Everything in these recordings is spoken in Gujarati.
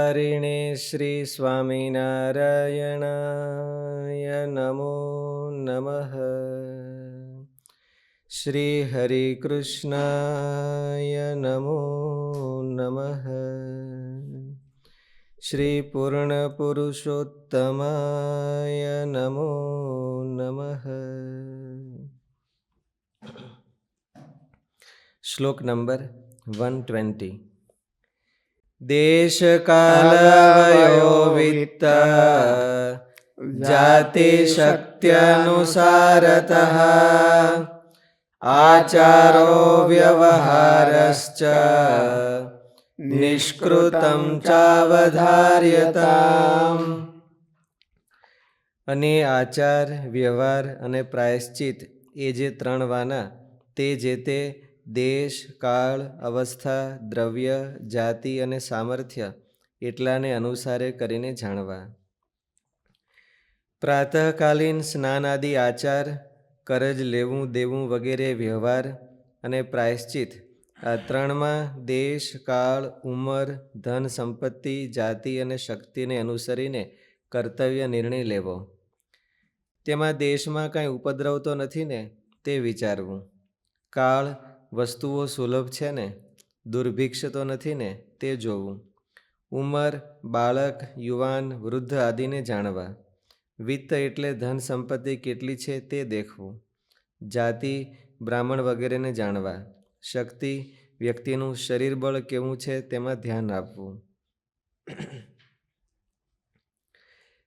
સચ્ચિદાનંદરૂપારિણે શ્રી સ્વામિનારાયણાય નમો નમઃ. શ્રી હરિકૃષ્ણાય નમો નમઃ. શ્રી પૂર્ણ પુરુષોત્તમાય નમો નમઃ. શ્લોક નંબર 120. દેશ કાલ વયો વિત્ત જાતિ શક્ત્યનુસારતઃ આચારો વ્યવહારશ્ચ નિષ્કૃતં ચાવધાર્યતામ. અને આચાર, વ્યવહાર અને પ્રાયશ્ચિત એ જે ત્રણ વાના તે જે તે દેશ, કાળ, અવસ્થા, દ્રવ્ય, જાતિ અને સામર્થ્ય એટલાને અનુસારે કરીને જાણવા. પ્રાતઃકાલીન સ્નાન આદિ આચાર, કરજ લેવું દેવું વગેરે વ્યવહાર અને પ્રાયશ્ચિત આ ત્રણમાં દેશ, કાળ, ઉંમર, ધન સંપત્તિ, જાતિ અને શક્તિને અનુસરીને કર્તવ્ય નિર્ણય લેવો. તેમાં દેશમાં કાંઈ ઉપદ્રવ તો નથી ને તે વિચારવું. કાળ, વસ્તુઓ સુલભ છે ને, દુર્ભિક્ષ તો નથી ને તે જોવું. ઉંમર, બાળક, યુવાન, વૃદ્ધ આદિને જાણવા. વિત્ત એટલે ધન સંપત્તિ કેટલી છે તે દેખવું. જાતિ, બ્રાહ્મણ વગેરેને જાણવા. શક્તિ, વ્યક્તિનું શરીર બળ કેવું છે તેમાં ધ્યાન આપવું.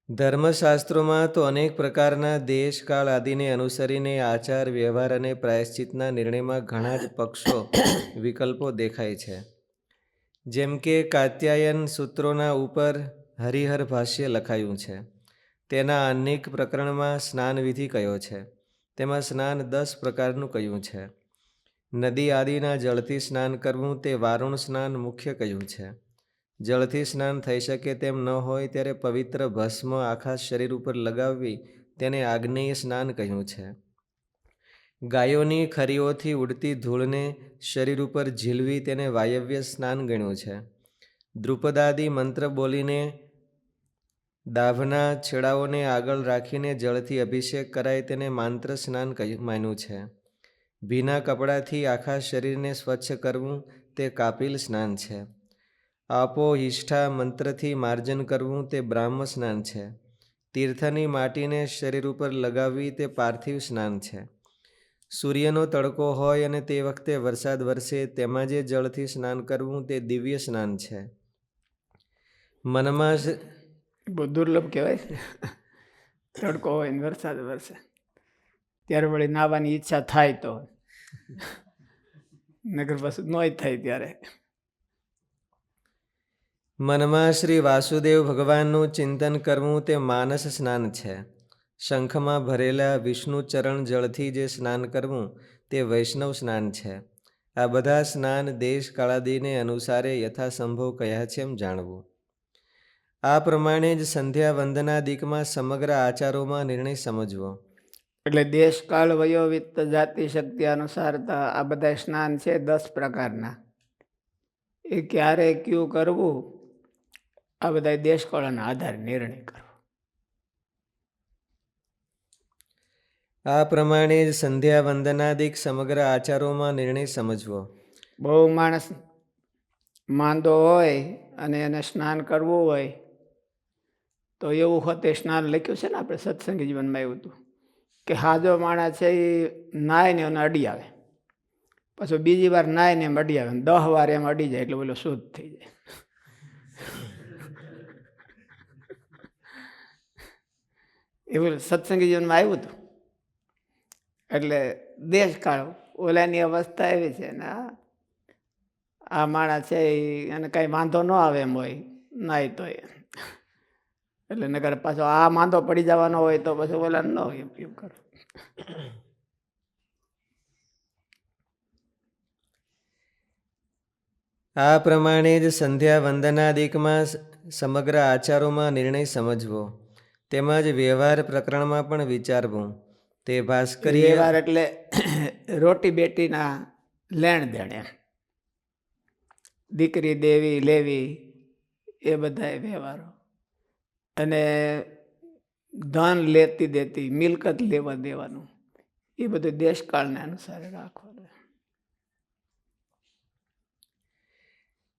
ધર્મશાસ્ત્રોમાં તો અનેક પ્રકારના દેશ, કાળ આદિને અનુસરીને આચાર, વ્યવહાર અને પ્રાયશ્ચિતના નિર્ણયમાં ઘણા જ પક્ષો, વિકલ્પો દેખાય છે. જેમ કે કાત્યાયન સૂત્રોના ઉપર હરિહર ભાષ્ય લખાયું છે. તેના અનેક પ્રકરણમાં સ્નાન વિધિ કયો છે. તેમાં સ્નાન 10 પ્રકારનું કહ્યું છે. નદી આદિના જળથી સ્નાન કરવું તે વારુણ સ્નાન મુખ્ય કહ્યું છે. જળથી સ્નાન થઈ શકે તેમ ન હોય ત્યારે પવિત્ર ભસ્મ આખા શરીર ઉપર લગાવવી તેને આગ્નેય સ્નાન કહ્યું છે. ગાયોની ખરીઓથી ઉડતી ધૂળને શરીર ઉપર ઝીલવી તેને વાયવ્ય સ્નાન ગણ્યું છે. દ્રુપદાદી મંત્ર બોલીને દાભના છેડાઓને આગળ રાખીને જળથી અભિષેક કરાય તેને માંત્ર સ્નાન માન્યું છે. ભીના કપડાથી આખા શરીરને સ્વચ્છ કરવું તે કાપિલ સ્નાન છે. આપો હિષ્ઠા મંત્રથી માર્જન કરવું તે બ્રાહ્મ સ્નાન છે. તીર્થની માટીને શરીર ઉપર લગાવવી તે પાર્થિવ સ્નાન છે. સૂર્યનો તડકો હોય અને તે વખતે વરસાદ વરસે તેમાં જે જળથી સ્નાન કરવું તે દિવ્ય સ્નાન છે. મનમાં બહુ દુર્લભ કહેવાય. તડકો હોય ને વરસાદ વરસે ત્યારે વળી નાહવાની ઈચ્છા થાય તો નગર પાછું ન થાય ત્યારે. મનમાં શ્રી વાસુદેવ ભગવાનનું ચિંતન કરવું તે માનસ સ્નાન છે. શંખમાં ભરેલા વિષ્ણુ ચરણ જળથી જે સ્નાન કરવું તે વૈષ્ણવ સ્નાન છે. આ બધા સ્નાન દેશ કાળાદિને અનુસારે યથાસંભવ કયા છે એમ જાણવું. આ પ્રમાણે જ સંધ્યા વંદનાદિકમાં સમગ્ર આચારોમાં નિર્ણય સમજવો. એટલે દેશ, કાળ, વયો, વિત્ત, જાતિ, શક્તિ અનુસારતા આ બધા સ્નાન છે 10 પ્રકારના. એ ક્યારે કયું કરવું આ બધા દેશકાળના આધારે નિર્ણય કરવો. આ પ્રમાણે જ સંધ્યા વંદનાદિક સમગ્ર આચારોમાં નિર્ણય સમજવો. બહુ માણસ માંદો હોય અને એને સ્નાન કરવું હોય તો એવું હોતે સ્નાન લખ્યું છે ને આપણે સત્સંગી જીવનમાં એવું હતું કે હાજો માણસ છે એ નાય ને એને અડી આવે, પછી બીજી વાર નાય ને એમ અડી આવે, 10 વાર એમ અડી જાય એટલે બોલો શુદ્ધ થઈ જાય. એવું સત્સંગી જીવનમાં આવ્યું હતું. એટલે દેશકાળ ઓલાની અવસ્થા એવી છે ને આ માણસ છે એને કાંઈ વાંધો ન આવે એમ હોય નાય તો એટલે નગર પાછો આ માંદો પડી જવાનો હોય તો પછી ઓલા ન હોય એમ કરો. આ પ્રમાણે જ સંધ્યા વંદનાદિકમાં સમગ્ર આચારોમાં નિર્ણય સમજવો. તેમજ વ્યવહાર પ્રકરણમાં પણ વિચારવું. તે ભાસ્કરી વ્યવહાર એટલે રોટી બેટીના લેણ દેણ એમ. દીકરી દેવી લેવી એ બધા વ્યવહારો, અને ધન લેતી દેતી, મિલકત લેવા દેવાનું, એ બધું દેશકાળને અનુસારે રાખવાનું.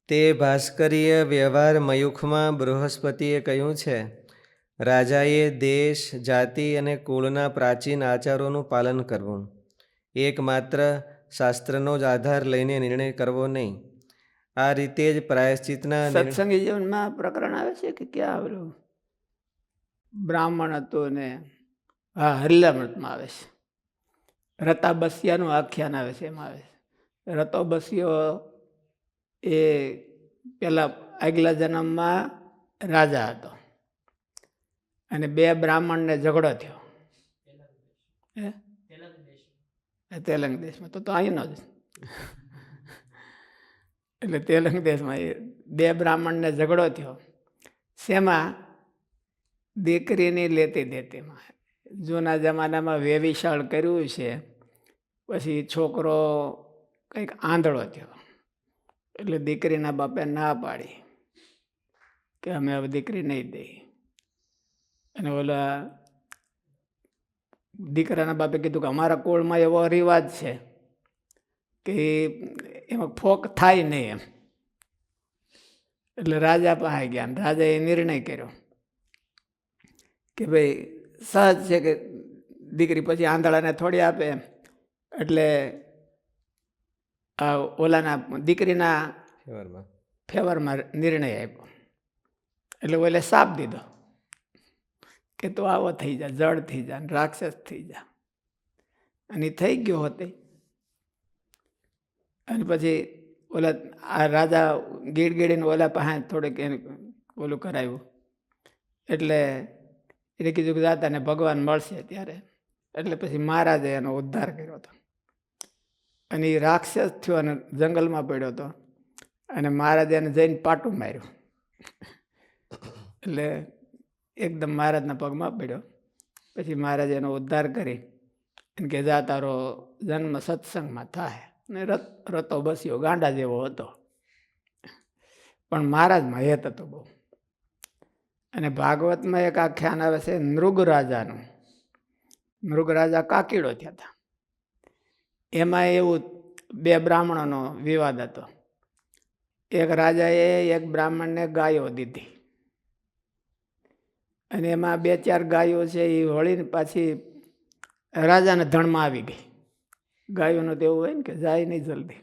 તે ભાસ્કરીય વ્યવહાર મયુખમાં બૃહસ્પતિએ કહ્યું છે, રાજાએ દેશ, જાતિ અને કુળના પ્રાચીન આચારોનું પાલન કરવું. એકમાત્ર શાસ્ત્રનો જ આધાર લઈને નિર્ણય કરવો નહીં. આ રીતે જ પ્રાયશ્ચિતના સત્સંગી જીવનમાં પ્રકરણ આવે છે કે ક્યાં આવેલું બ્રાહ્મણ હતો ને, હા, હરિલામૃતમાં આવે છે. રતાબસિયાનું આખ્યાન આવે છે, એમાં આવે છે રતોબસિયો એ પેલા આગલા જન્મમાં રાજા હતો અને બે બ્રાહ્મણને ઝઘડો થયો. તેલંગ દેશમાં તો અહીંનો જ, એટલે તેલંગ દેશમાં એ બે બ્રાહ્મણને ઝઘડો થયો. શેમાં? દીકરીની લેતી દેતીમાં. જૂના જમાનામાં વેવિશાળ કર્યું છે, પછી છોકરો કંઈક આંધળો થયો, એટલે દીકરીના બાપે ના પાડી કે અમે હવે દીકરી નહીં દઈ. અને ઓલા દીકરાના બાપે કીધું કે અમારા કુળમાં એવો રિવાજ છે કે એમાં ફોક થાય નહીં એમ. એટલે રાજા પાસે ગયા, રાજાએ નિર્ણય કર્યો કે ભાઈ સહજ છે કે દીકરી પછી આંધળાને થોડી આપે એમ. એટલે આ ઓલાના દીકરીના ફેવરમાં નિર્ણય આપ્યો. એટલે ઓલે શાપ દીધો કે તું આવો થઈ જા, જળ થઈ જા, રાક્ષસ થઈ જા. અને થઈ ગયો હોતે. અને પછી ઓલા આ રાજા ગીડગીડીને ઓલા પાસે થોડેક એને ઓલું કરાવ્યું. એટલે એને કીધું કે જાતાને ભગવાન મળશે ત્યારે. એટલે પછી મહારાજે એનો ઉદ્ધાર કર્યો હતો. અને એ રાક્ષસ થયો અને જંગલમાં પડ્યો હતો, અને મહારાજે એને જઈને પાટું માર્યું. એટલે એકદમ મહારાજના પગમાં પડ્યો. પછી મહારાજે એનો ઉદ્ધાર કરી અને કે જા તારો જન્મ સત્સંગમાં થાય. ને રતો બસ્યો ગાંડા જેવો હતો, પણ મહારાજમાં હેત હતો બહુ. અને ભાગવતમાં એક આખ્યાન આવે છે નૃગરાજાનું. નૃગરાજા કાકીડો થયા હતા. એમાં એવું બે બ્રાહ્મણોનો વિવાદ હતો. એક રાજાએ એક બ્રાહ્મણને ગાયો દીધી, અને એમાં બે ચાર ગાયો છે એ વળીને પાછી રાજાના ધણમાં આવી ગઈ. ગાયોનું તો એવું હોય ને કે જાય નહીં જલ્દી.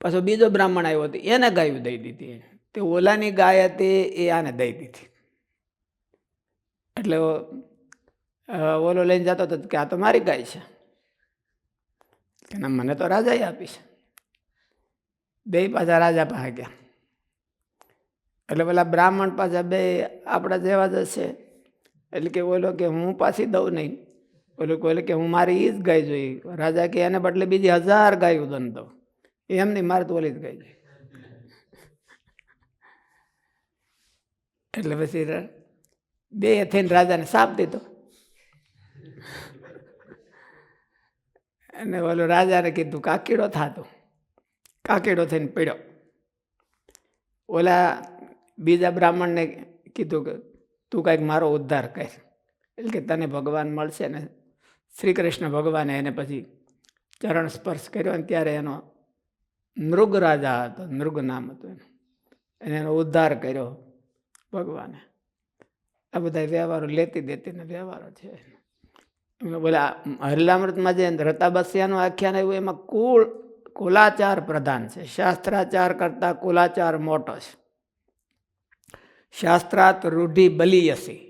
પાછો બીજો બ્રાહ્મણ આવ્યો હતો, એને ગાયું દઈ દીધી. તે ઓલાની ગાય હતી એ આને દઈ દીધી. એટલે ઓલો લઈને જતો હતો કે આ તો મારી ગાય છે, કે ના મને તો રાજાએ આપી છે. બે પાછા રાજા પાસે ગયા. એટલે પેલા બ્રાહ્મણ પાછા બે આપણા જેવા જ હશે. એટલે કે ઓલો કે હું પાછી દઉં નહીં. ઓલો કે હું મારી એ જ ગાય જોઈ. રાજા કે એને બદલે બીજી 1000 ગાયું દન દઉં. એમ નહીં, મારે તો ઓલી જ ગાય જોઈ. એટલે પછી બે થઈને રાજાને શાપ દીધો. અને ઓલો રાજાને કીધું કાકીડો થાતો. કાકીડો થઈને પડ્યો. ઓલા બીજા બ્રાહ્મણને કીધું કે તું કાંઈક મારો ઉદ્ધાર કર, એટલે કે તને ભગવાન મળશે ને. શ્રી કૃષ્ણ ભગવાને એને પછી ચરણ સ્પર્શ કર્યો, ને ત્યારે એનો નૃગ રાજા હતો, નૃગ નામ હતું એનું, અને એનો ઉદ્ધાર કર્યો ભગવાને. આ બધા વ્યવહારો લેતી દેતીને વ્યવહારો છે. બોલા હરિલામૃતમાં જે રતાબસિયાનું આખ્યાન આવ્યું એમાં કુલાચાર પ્રધાન છે. શાસ્ત્રાચાર કરતા કુલાચાર મોટો છે. શાસ્ત્રાત રૂઢિ બલિયસી.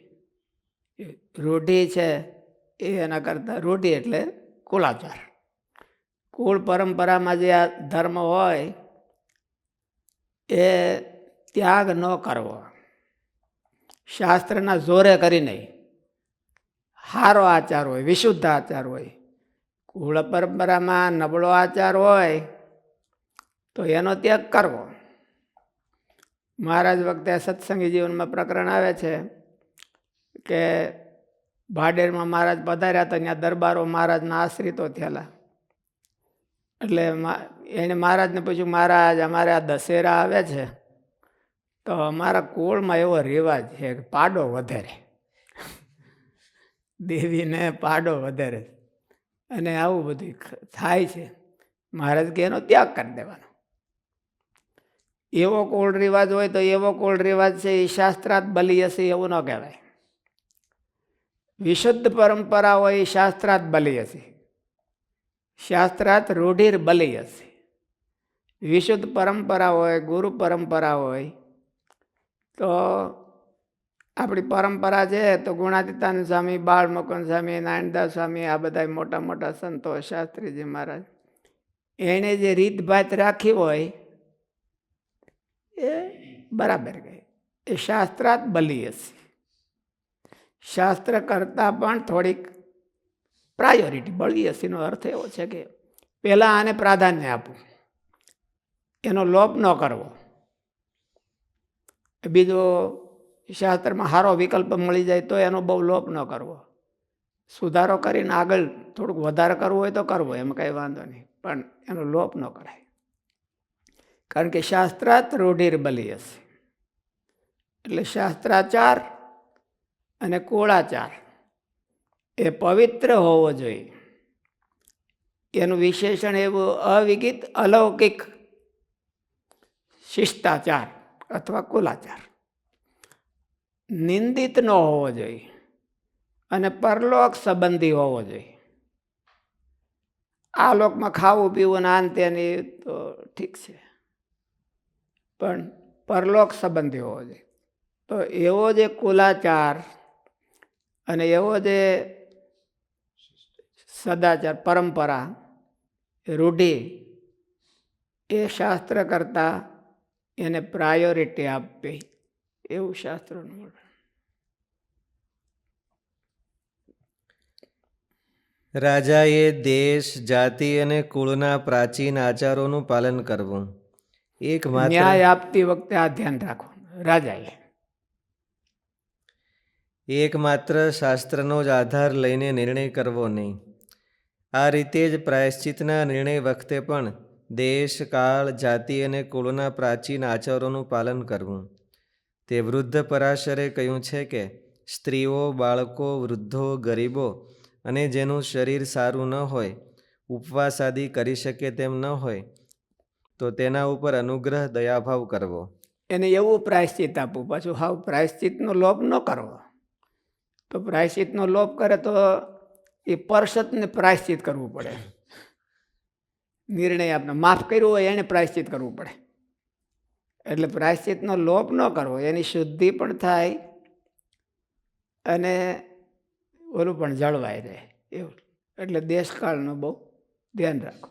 રૂઢિ છે એ એના કરતા, રૂઢિ એટલે કુલાચાર. કુળ પરંપરામાં જે આ ધર્મ હોય એ ત્યાગ ન કરવો. શાસ્ત્રના જોરે કરી નહીં. સારો આચાર હોય, વિશુદ્ધ આચાર હોય. કુળ પરંપરામાં નબળો આચાર હોય તો એનો ત્યાગ કરવો. મહારાજ વખતે સત્સંગી જીવનમાં પ્રકરણ આવે છે કે ભાડેરમાં મહારાજ પધાર્યા હતા, ત્યાં દરબારો મહારાજના આશ્રિતો થયેલા. એટલે એને મહારાજને પૂછ્યું, મહારાજ અમારે આ દશેરા આવે છે તો અમારા કુળમાં એવો રિવાજ છે કે પાડો વધારે, દેવીને પાડો વધારે, અને આવું બધું થાય છે. મહારાજ કે એનો ત્યાગ કરી દેવાનો. એવો કુળ રિવાજ હોય તો એવો કુળ રિવાજ છે એ શાસ્ત્રાર્થ બલી હશે એવું ન કહેવાય. વિશુદ્ધ પરંપરા હોય એ શાસ્ત્રાર્થ બલી હશે, શાસ્ત્રાર્થ રૂઢિર બલી હશે. વિશુદ્ધ પરંપરા હોય, ગુરુ પરંપરા હોય, તો આપણી પરંપરા છે તો ગુણાતીતાનંદ સ્વામી, બાળ મુકુંદ સ્વામી, નારાયણદાસ સ્વામી, આ બધા મોટા મોટા સંતો, શાસ્ત્રીજી મહારાજ, એણે જે રીતભાત રાખી હોય એ બરાબર ગઈ, એ શાસ્ત્રાર્થ બલી હશે. શાસ્ત્ર કરતાં પણ થોડીક પ્રાયોરિટી બળી હશે. નો અર્થ એવો છે કે પહેલાં આને પ્રાધાન્ય આપવું, એનો લોપ ન કરવો. બીજો શાસ્ત્રમાં સારો વિકલ્પ મળી જાય તો એનો બહુ લોપ ન કરવો. સુધારો કરીને આગળ થોડુંક વધારે કરવું હોય તો કરવો, એમાં કંઈ વાંધો નહીં, પણ એનો લોપ ન કરાય. કારણ કે શાસ્ત્રાર્થ રૂઢિર બલી હશે. એટલે શાસ્ત્રાચાર અને કુળાચાર એ પવિત્ર હોવો જોઈએ. એનું વિશેષણ એવું અવિગિત અલૌકિક શિષ્ટાચાર અથવા કુલાચાર. નિંદિત ન હોવો જોઈએ અને પરલોક સંબંધી હોવો જોઈએ. આ લોકમાં ખાવું પીવું ને આન તેની તો ઠીક છે, પણ પરલોક સંબંધી હોવો જોઈએ. તો એવો જે કુલાચાર અને એવો જે સદાચાર, પરંપરા, રૂઢિ, એ શાસ્ત્ર કરતાં એને પ્રાયોરિટી આપવી, એવું શાસ્ત્રોનું. રાજાએ દેશ, જાતિ અને કુળના પ્રાચીન આચારોનું પાલન કરવું. ન્યાય આપતી વખતે આ ધ્યાન રાખવાનું. રાજાએ એકમાત્ર શાસ્ત્રનો જ આધાર લઈને નિર્ણય કરવો નહીં. આ રીતે જ પ્રાયશ્ચિતના નિર્ણય વખતે પણ દેશ, કાળ, જાતિ અને કુળના પ્રાચીન આચારોનું પાલન કરવું. તે વૃદ્ધ પરાશરે કહ્યું છે કે સ્ત્રીઓ, બાળકો, વૃદ્ધો, ગરીબો અને જેનું શરીર સારું ન હોય, ઉપવાસ આદિ કરી શકે તેમ ન હોય, તો તેના ઉપર અનુગ્રહ દયાભાવ કરવો. એને એવું પ્રાયશ્ચિત આપવું. પાછું હાવ પ્રાયશ્ચિતનો લોભ ન કરવો. તો પ્રાયશ્ચિતનો લોભ કરે તો એ પરસતને પ્રાયશ્ચિત કરવું પડે. નિર્ણય આપણે માફ કર્યું હોય એને પ્રાયશ્ચિત કરવું પડે. એટલે પ્રાયશ્ચિતનો લોપ ન કરવો, એની શુદ્ધિ પણ થાય અને ઓલું પણ જળવાઈ રહે એવું. એટલે દેશકાળનું બહુ ધ્યાન રાખો.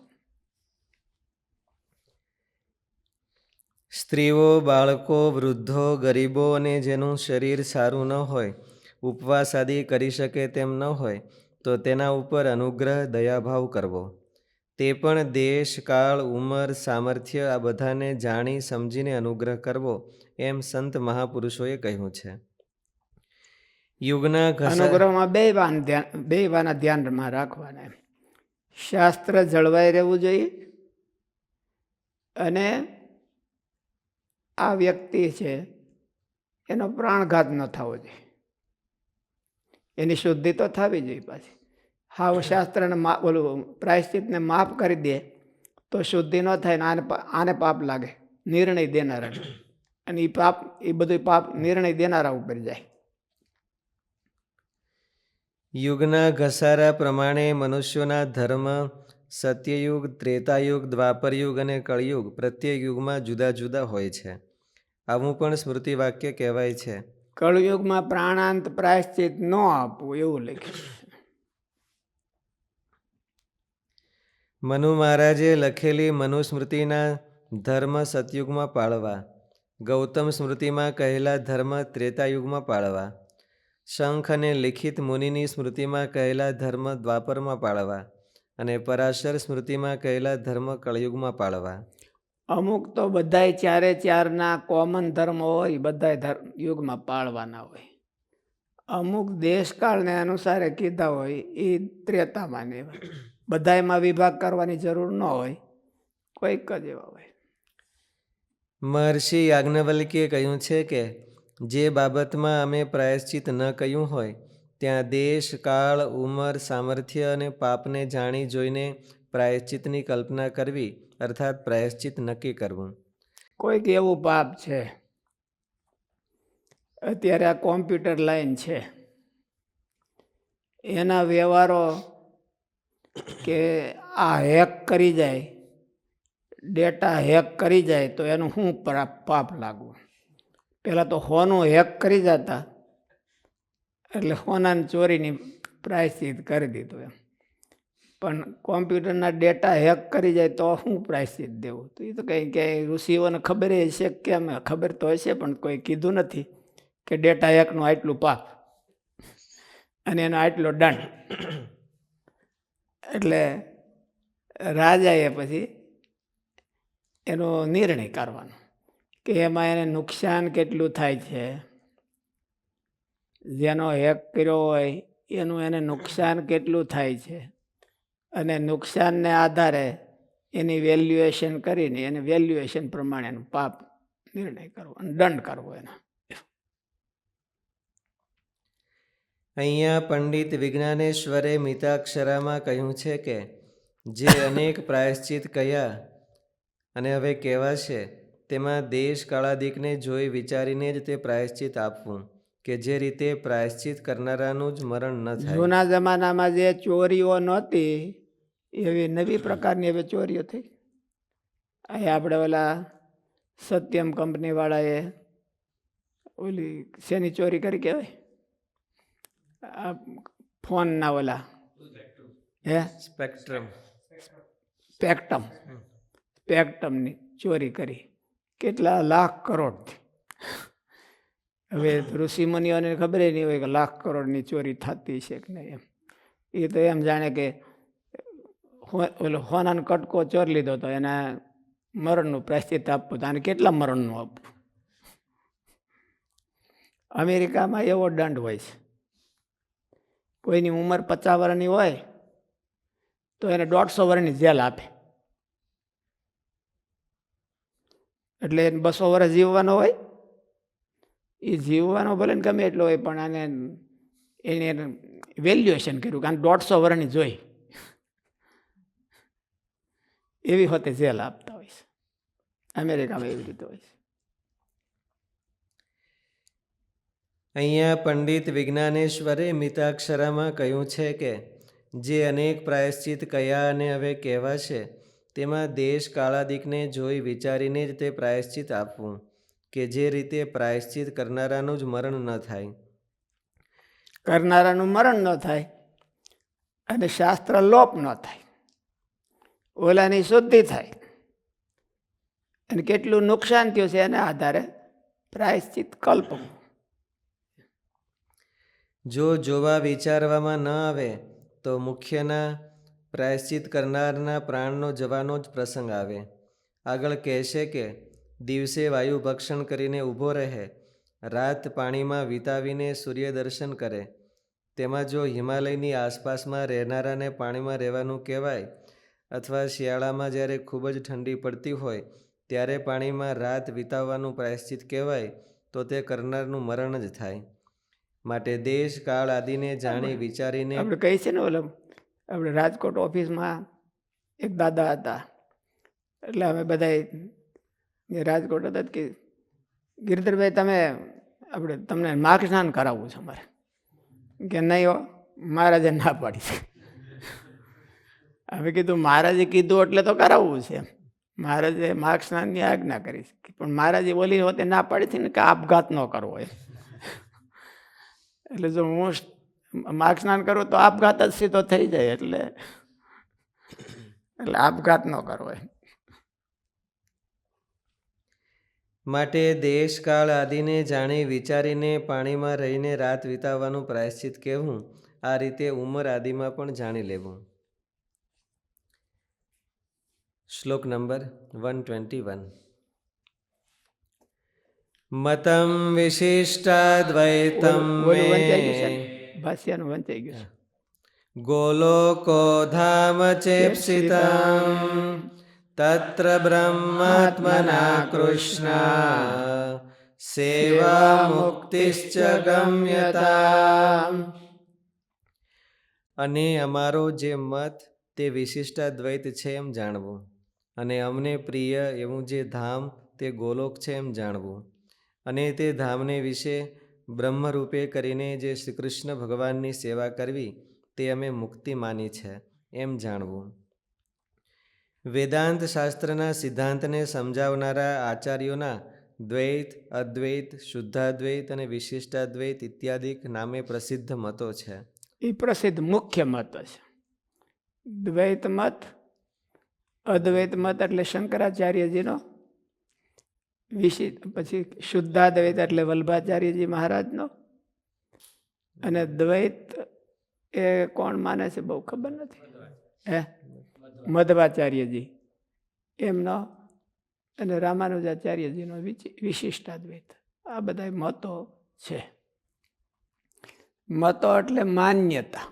સ્ત્રીઓ, બાળકો, વૃદ્ધો, ગરીબો અને જેનું શરીર સારું ન હોય, ઉપવાસ આદિ કરી શકે તેમ ન હોય, તો તેના ઉપર અનુગ્રહ દયાભાવ કરવો. તે પણ દેશ, કાળ, ઉંમર, સામર્થ્ય આ બધાને જાણી સમજીને અનુગ્રહ કરવો, એમ સંત મહાપુરુષોએ કહ્યું છે. યુગના અનુગ્રહમાં બે વાના ધ્યાનમાં રાખવાના. શાસ્ત્ર જળવાઈ રહેવું જોઈએ અને આ વ્યક્તિ છે એનો પ્રાણઘાત ન થવો જોઈએ. એની શુદ્ધિ તો થવી જોઈએ. પાછી હાવ શાસ્ત્રને ઓલું પ્રાયશ્ચિતને માફ કરી દે તો શુદ્ધિ ન થાય ને આને પાપ લાગે નિર્ણય દેનારા. અને એ પાપ, એ બધું પાપ નિર્ણય દેનારા ઉપર જાય. યુગના ઘસારા પ્રમાણે મનુષ્યોના ધર્મ સત્યયુગ, ત્રેતાયુગ, દ્વાપરયુગ અને કળિયુગ પ્રત્યેક યુગમાં જુદા જુદા હોય છે. આવું પણ સ્મૃતિ વાક્ય કહેવાય છે. કળયુગમાં પ્રાણાંત પ્રાયશ્ચિત ન આપવું એવું લખ્યું. મનુ મહારાજે લખેલી મનુસ્મૃતિના ધર્મ સતયુગમાં પાળવા, ગૌતમ સ્મૃતિમાં કહેલા ધર્મ ત્રેતાયુગમાં પાળવા, શંખ અને લિખિત મુનિની સ્મૃતિમાં કહેલા ધર્મ દ્વાપરમાં પાળવા અને પરાશર સ્મૃતિમાં કહેલા ધર્મ કળયુગમાં પાળવા. અમુક તો બધાય ચારે ચારના કોમન ધર્મ હોય, બધા યુગમાં પાળવાના હોય. અમુક દેશકાળને અનુસારે કીધા હોય એ ત્રેતામાં ને બધાયમાં વિભાગ કરવાની જરૂર ન હોય, કોઈક જ એવા હોય. મહર્ષિ યાજ્ઞવલ્ક્યે કહ્યું છે કે જે બાબતમાં અમે પ્રાયશ્ચિત ન કહ્યું હોય ત્યાં દેશ, કાળ, ઉંમર, સામર્થ્ય અને પાપને જાણી જોઈને પ્રાયશ્ચિતની કલ્પના કરવી અર્થાત પ્રાયશ્ચિત નક્કી કરવું. કોઈક એવું પાપ છે, અત્યારે આ કોમ્પ્યુટર લાઈન છે, એના વ્યવહારો કે આ હેક કરી જાય, ડેટા હેક કરી જાય તો એનું શું પાપ લાગવું? પહેલાં તો હોનું હેક કરી જતા એટલે હોનાની ચોરીની પ્રાયશ્ચિત કરી દીધું એમ. પણ કોમ્પ્યુટરના ડેટા હેક કરી જાય તો શું પ્રાયશ્ચિત દેવું? તો એ તો કંઈ ક્યાંય ઋષિઓને ખબર હશે કે કેમ? ખબર તો હશે પણ કોઈ કીધું નથી કે ડેટા હેકનું આટલું પાપ અને એનો આટલો દંડ. એટલે રાજાએ પછી એનો નિર્ણય કરવાનો કે એમાં એને નુકસાન કેટલું થાય છે. જેનો હેક કર્યો હોય એનું એને નુકસાન કેટલું થાય છે અને નુકસાનને આધારે એની વેલ્યુએશન કરીને એને વેલ્યુએશન પ્રમાણેનું પાપ નિર્ણય કરવો અને દંડ કરવો એનો. અહીંયા પંડિત વિજ્ઞાનેશ્વરે મિતાક્ષરામાં કહ્યું છે કે જે અનેક પ્રાયશ્ચિત કહ્યા અને હવે કહેવાશે તેમાં દેશ કાળાદિકને જોઈ વિચારીને જ તે પ્રાયશ્ચિત આપવું કે જે રીતે પ્રાયશ્ચિત કરનારાનું જ મરણ ન થાય. જૂના જમાનામાં જે ચોરીઓ નહોતી એવી નવી પ્રકારની હવે ચોરીઓ થઈ. અહીં આપણે ઓલા સત્યમ કંપનીવાળાએ ઓલી શેની ચોરી કરી કહેવાય? આ ફોનના ઓલા સ્પેક્ટ્રમની ચોરી કરી કેટલા લાખ કરોડથી. હવે ઋષિમુનિઓને ખબર નહીં હોય કે લાખ કરોડની ચોરી થતી છે કે નહીં એમ. એ તો એમ જાણે કે ઓલો હોનાનો કટકો ચોરી લીધો તો એના મરણનું પ્રાયશ્ચિત આપવું તો આને કેટલા મરણનું આપવું? અમેરિકામાં એવો દંડ હોય છે, કોઈની ઉંમર 50 વર્ષની હોય તો એને 150 વર્ષની જેલ આપે. એટલે એને 200 વર્ષ જીવવાનો હોય. એ જીવવાનો ભલે ને ગમે એટલો હોય પણ આને એને વેલ્યુએશન કર્યું કે આને 150 વર્ષની જોઈ એવી હોતે જેલ આપતા હોય છે. અમેરિકામાં એવી રીતે હોય છે. અહીંયા પંડિત વિજ્ઞાનેશ્વરે મિતાક્ષરામાં કહ્યું છે કે જે અનેક પ્રાયશ્ચિત કયા અને હવે કહેવાશે તેમાં દેશ કાળાદિકને જોઈ વિચારીને જ તે પ્રાયશ્ચિત આપવું કે જે રીતે પ્રાયશ્ચિત કરનારાનું જ મરણ ન થાય. કરનારાનું મરણ ન થાય અને શાસ્ત્ર લોપ ન થાય, ઓલાની શુદ્ધિ થાય અને કેટલું નુકસાન થયું છે એના આધારે પ્રાયશ્ચિત કલ્પવું. જો જોવા વિચારવામાં ન આવે તો મુખ્યના પ્રાયશ્ચિત કરનારના પ્રાણનો જવાનો જ પ્રસંગ આવે. આગળ કહેશે કે દિવસે વાયુ ભક્ષણ કરીને ઊભો રહે, રાત પાણીમાં વિતાવીને સૂર્ય દર્શન કરે. તેમાં જો હિમાલયની આસપાસમાં રહેનારાને પાણીમાં રહેવાનું કહેવાય અથવા શિયાળામાં જ્યારે ખૂબ જ ઠંડી પડતી હોય ત્યારે પાણીમાં રાત વિતાવવાનું પ્રાયશ્ચિત કહેવાય તો તે કરનારનું મરણ જ થાય. માટે દેશ કાળ આદિને જાણી વિચારીને આપણે કહી છે ને ઓલા આપણે રાજકોટ ઓફિસમાં એક દાદા હતા. એટલે અમે બધા રાજકોટ હતા કે ગિરધરભાઈ તમે આપણે તમને માર્ગ સ્નાન કરાવવું છે અમારે કે નહીં હો, મહારાજે ના પાડી છે. અમે કીધું મહારાજે કીધું એટલે તો કરાવવું છે. મહારાજે માર્ગ સ્નાનની આજ્ઞા કરી પણ મહારાજે બોલી હોતે ના પાડી હતી ને કે આપઘાત ન કરવો એમ. એટલે જો હું માર્ગ સ્નાન કરું તો આપઘાત જ સીધો થઈ જાય એટલે આપઘાત ન કરવો એમ. માટે દેશ કાળ આદિને જાણી વિચારીને પાણીમાં રહીને રાત વિતાવવાનું પ્રાયશ્ચિત કહેવું. આ રીતે ઉંમર આદિમાં પણ જાણી લેવું. શ્લોક નંબર 121. મતમ વિશિષ્ટાદ્વૈતમ ભાષ્યનું વંચાઈ ગયું છે. ગોલોકો ધામ ચેપ્સિતમ તત્ર બ્રહ્માત્મના કૃષ્ણ સેવા મુક્તિશ્ચ ગમ્યતા. અને અમારો જે મત તે વિશિષ્ટાદ્વૈત છે એમ જાણવું, અને અમને પ્રિય એવું જે ધામ તે ગોલોક છે એમ જાણવું, અને તે ધામને વિશે બ્રહ્મરૂપે કરીને જે શ્રી કૃષ્ણ ભગવાનની સેવા કરવી તે અમે મુક્તિ માની છે એમ જાણવું. વેદાંત શાસ્ત્રના સિદ્ધાંતને સમજાવનારા આચાર્યોના દ્વૈત, અદ્વૈત, શુદ્ધાદ્વૈત અને વિશિષ્ટાદ્વૈત ઇત્યાદિક નામે પ્રસિદ્ધ મતો છે. એ પ્રસિદ્ધ મુખ્ય મત છે. દ્વૈત મત, અદ્વૈત મત એટલે શંકરાચાર્યજીનો, પછી શુદ્ધાદ્વૈત એટલે વલ્ભાચાર્યજી મહારાજનો, અને દ્વૈત એ કોણ માને છે બહુ ખબર નથી, મધ્વાચાર્યજી એમનો, અને રામાનુજાચાર્યજીનો વિશિષ્ટાદ્વૈત. આ બધા મતો છે. મતો એટલે માન્યતા.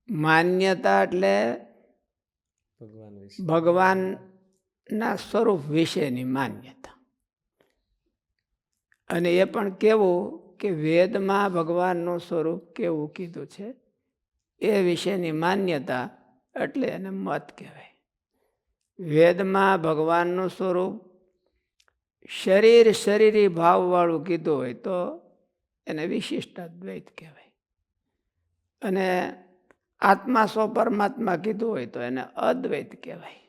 માન્યતા એટલે ભગવાનના સ્વરૂપ વિશેની માન્યતા. અને એ પણ કેવું કે વેદમાં ભગવાનનું સ્વરૂપ કેવું કીધું છે એ વિશેની માન્યતા, એટલે એને મત કહેવાય. વેદમાં ભગવાનનું સ્વરૂપ શરીરી ભાવવાળું કીધું હોય તો એને વિશિષ્ટાદ્વૈત કહેવાય, અને આત્મા સ્વ પરમાત્મા કીધું હોય તો એને અદ્વૈત કહેવાય.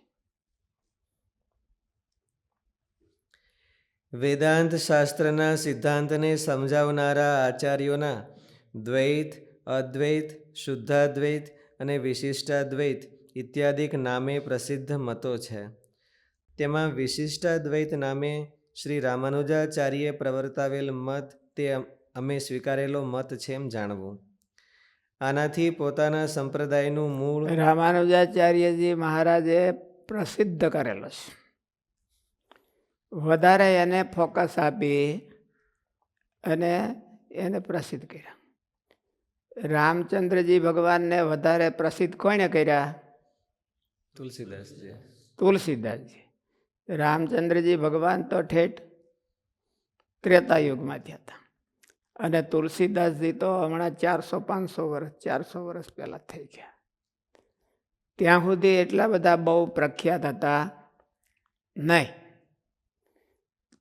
વેદાંત શાસ્ત્રના સિદ્ધાંતને સમજાવનારા આચાર્યોના દ્વૈત, અદ્વૈત, શુદ્ધાદ્વૈત અને વિશિષ્ટાદ્વૈત ઇત્યાદિક નામે પ્રસિદ્ધ મતો છે. તેમાં વિશિષ્ટાદ્વૈત નામે શ્રી રામાનુજાચાર્યે પ્રવર્તાવેલ મત તે અમે સ્વીકારેલો મત છે એમ જાણવું. આનાથી પોતાના સંપ્રદાયનું મૂળ રામાનુજાચાર્યજી મહારાજે પ્રસિદ્ધ કરેલો છે. વધારે એને ફોકસ આપી અને એને પ્રસિદ્ધ કર્યા. રામચંદ્રજી ભગવાનને વધારે પ્રસિદ્ધ કોણે કર્યા? તુલસીદાસજી. તુલસીદાસજી. રામચંદ્રજી ભગવાન તો ઠેઠ ત્રેતાયુગમાંથી હતા, અને તુલસીદાસજી તો હમણાં 400 વર્ષ પહેલા થઈ ગયા. ત્યાં સુધી એટલા બધા બહુ પ્રખ્યાત હતા નહીં.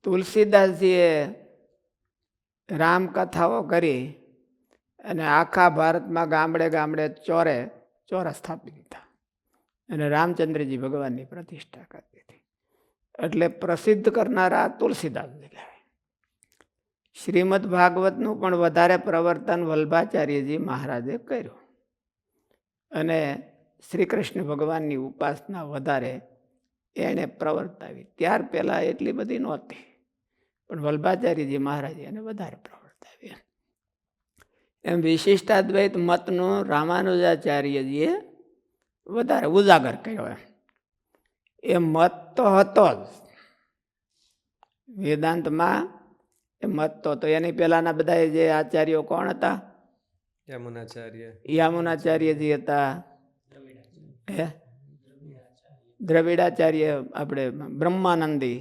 તુલસીદાસજીએ રામકથાઓ કરી અને આખા ભારતમાં ગામડે ગામડે ચોરા સ્થાપી દીધા, અને રામચંદ્રજી ભગવાનની પ્રતિષ્ઠા કરી દીધી. એટલે પ્રસિદ્ધ કરનારા તુલસીદાસજી કહેવાય. શ્રીમદ ભાગવતનું પણ વધારે પ્રવર્તન વલ્ભાચાર્યજી મહારાજે કર્યું, અને શ્રી કૃષ્ણ ભગવાનની ઉપાસના વધારે એણે પ્રવર્તાવી. ત્યાર પહેલાં એટલી બધી નહોતી, પણ વલ્ભાચાર્યજી મહારાજે એને વધારે પ્રવર્તાવી. એમ વિશિષ્ટાદ્વૈત મતનું રામાનુજાચાર્યજીએ વધારે ઉજાગર કર્યો. એ મત તો હતો જ વેદાંતમાં, એ મત તો એની પહેલાના બધા જે આચાર્યો કોણ હતા? યામુનાચાર્યજી હતા, દ્રવિડાચાર્ય, આપણે બ્રહ્માનંદી,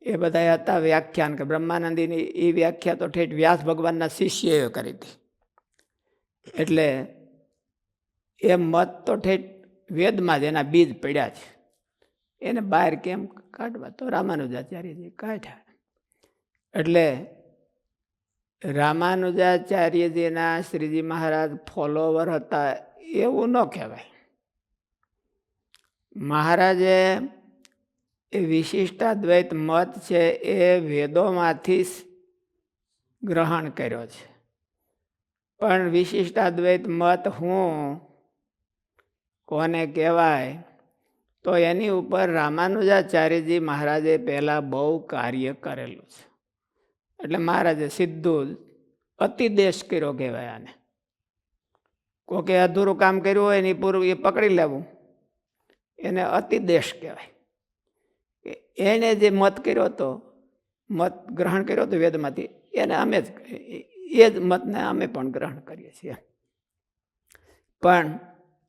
એ બધા હતા વ્યાખ્યાન. કે બ્રહ્માનંદીની એ વ્યાખ્યા તો ઠેઠ વ્યાસ ભગવાનના શિષ્યએ કરી હતી. એટલે એ મત તો ઠેઠ વેદમાં જ એના બીજ પડ્યા છે. એને બહાર કેમ કાઢવા? તો રામાનુજાચાર્યજી કાઢ્યા. એટલે રામાનુજાચાર્યજીના શ્રીજી મહારાજ ફોલોવર હતા એવું ન કહેવાય. મહારાજે એ વિશિષ્ટાદ્વૈત મત છે એ વેદોમાંથી ગ્રહણ કર્યો છે. પણ વિશિષ્ટાદ્વૈત મત હું કોને કહેવાય? તો એની ઉપર રામાનુજાચાર્યજી મહારાજે પહેલાં બહુ કાર્ય કરેલું છે. એટલે મહારાજે સીધું અતિદેશ કર્યો કહેવાય આને. કોકે અધૂરું કામ કર્યું હોય એની પૂરું એ પકડી લેવું, એને અતિદેશ કહેવાય. એને જે મત કર્યો હતો, મત ગ્રહણ કર્યો હતો વેદમાંથી, એને અમે જ એ જ મતને અમે પણ ગ્રહણ કરીએ છીએ. પણ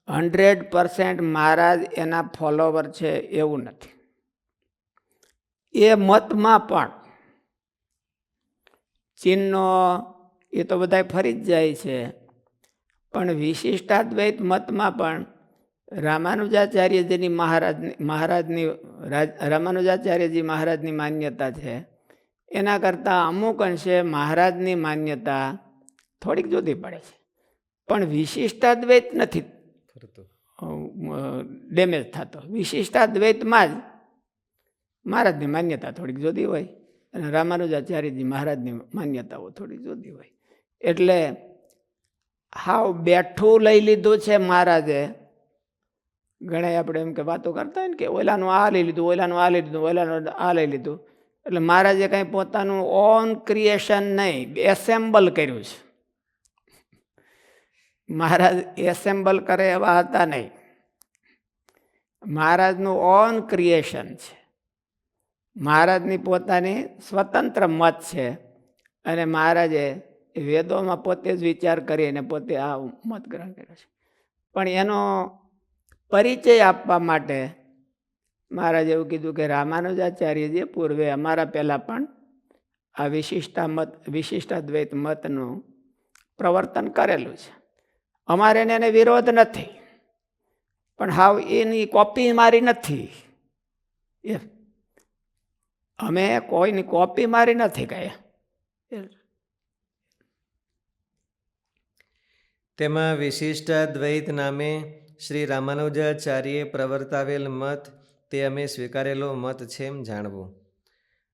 100% મહારાજ એના ફોલોવર છે એવું નથી. એ મતમાં પણ ચીનનો એ તો બધા ફરી જ જાય છે, પણ વિશિષ્ટાદ્વૈત મતમાં પણ રામાનુજાચાર્યજીની રામાનુજાચાર્યજી મહારાજની માન્યતા છે, એના કરતાં અમુક અંશે મહારાજની માન્યતા થોડીક જુદી પડે છે. પણ વિશિષ્ટાદ્વૈત નથી ડેમેજ થતો. વિશિષ્ટાદ્વૈતમાં જ મહારાજની માન્યતા થોડીક જુદી હોય અને રામાનુજાચાર્યજી મહારાજની માન્યતાઓ થોડી જુદી હોય. એટલે હાવ બેઠું લઈ લીધું છે મહારાજે. ઘણા આપણે એમ કે વાતો કરતા હોય ને કે ઓલાનું આ લઈ લીધું, ઓલાનું આ લઈ લીધું, ઓલાનું આ લઈ લીધું. એટલે મહારાજે કાંઈ પોતાનું ઓન ક્રિએશન નહીં, એસેમ્બલ કર્યું છે. મહારાજ એસેમ્બલ કરે એવા હતા નહીં. મહારાજનું ઓન ક્રિએશન છે. મહારાજની પોતાની સ્વતંત્ર મત છે અને મહારાજે વેદોમાં પોતે જ વિચાર કરીને પોતે આ મત ગ્રહણ કર્યો છે. પણ એનો પરિચય આપવા માટે મહારાજે એવું કીધું કે રામાનુજાચાર્યજીએ પૂર્વે અમારા પહેલાં પણ આ વિશિષ્ટાદ્વૈત મતનું પ્રવર્તન કરેલું છે. અમારે એને વિરોધ નથી, પણ હાવ એની કોપી મારી નથી. અમે કોઈની કોપી મારી નથી કઈ. તેમાં વિશિષ્ટાદ્વૈત નામે શ્રી રામાનુજાચાર્યે પ્રવર્તાવેલ મત તે અમે સ્વીકારેલો મત છે એમ જાણવું.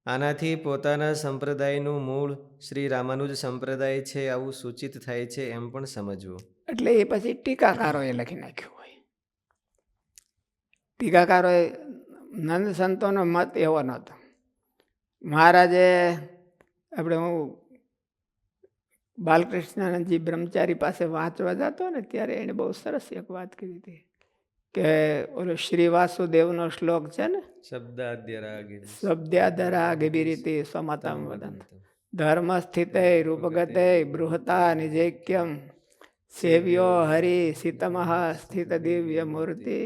આનાથી પોતાના સંપ્રદાયનું મૂળ શ્રી રામાનુજ સંપ્રદાય છે આવું સૂચિત થાય છે એમ પણ સમજવું. એટલે એ પછી ટીકાકારોએ લખી નાખ્યું હોય. ટીકાકારોએ નંદ સંતોનો મત એવો નહોતો. મહારાજે આપણે હું બાલકૃષ્ણાનંદજી બ્રહ્મચારી પાસે વાંચવા જતો ને ત્યારે એને બહુ સરસ એક વાત કીધી હતી કે ઓલો શ્રી વાસુદેવનો શ્લોક છે ને, શબ્દાદરાગિરીતિ સ્વમતમ વદંત ધર્મ સ્થિતે રૂપગતે બૃહતા નિજૈક્યમ સેવ્યો હરિ સીતમઃ સ્થિત દિવ્ય મૂર્તિ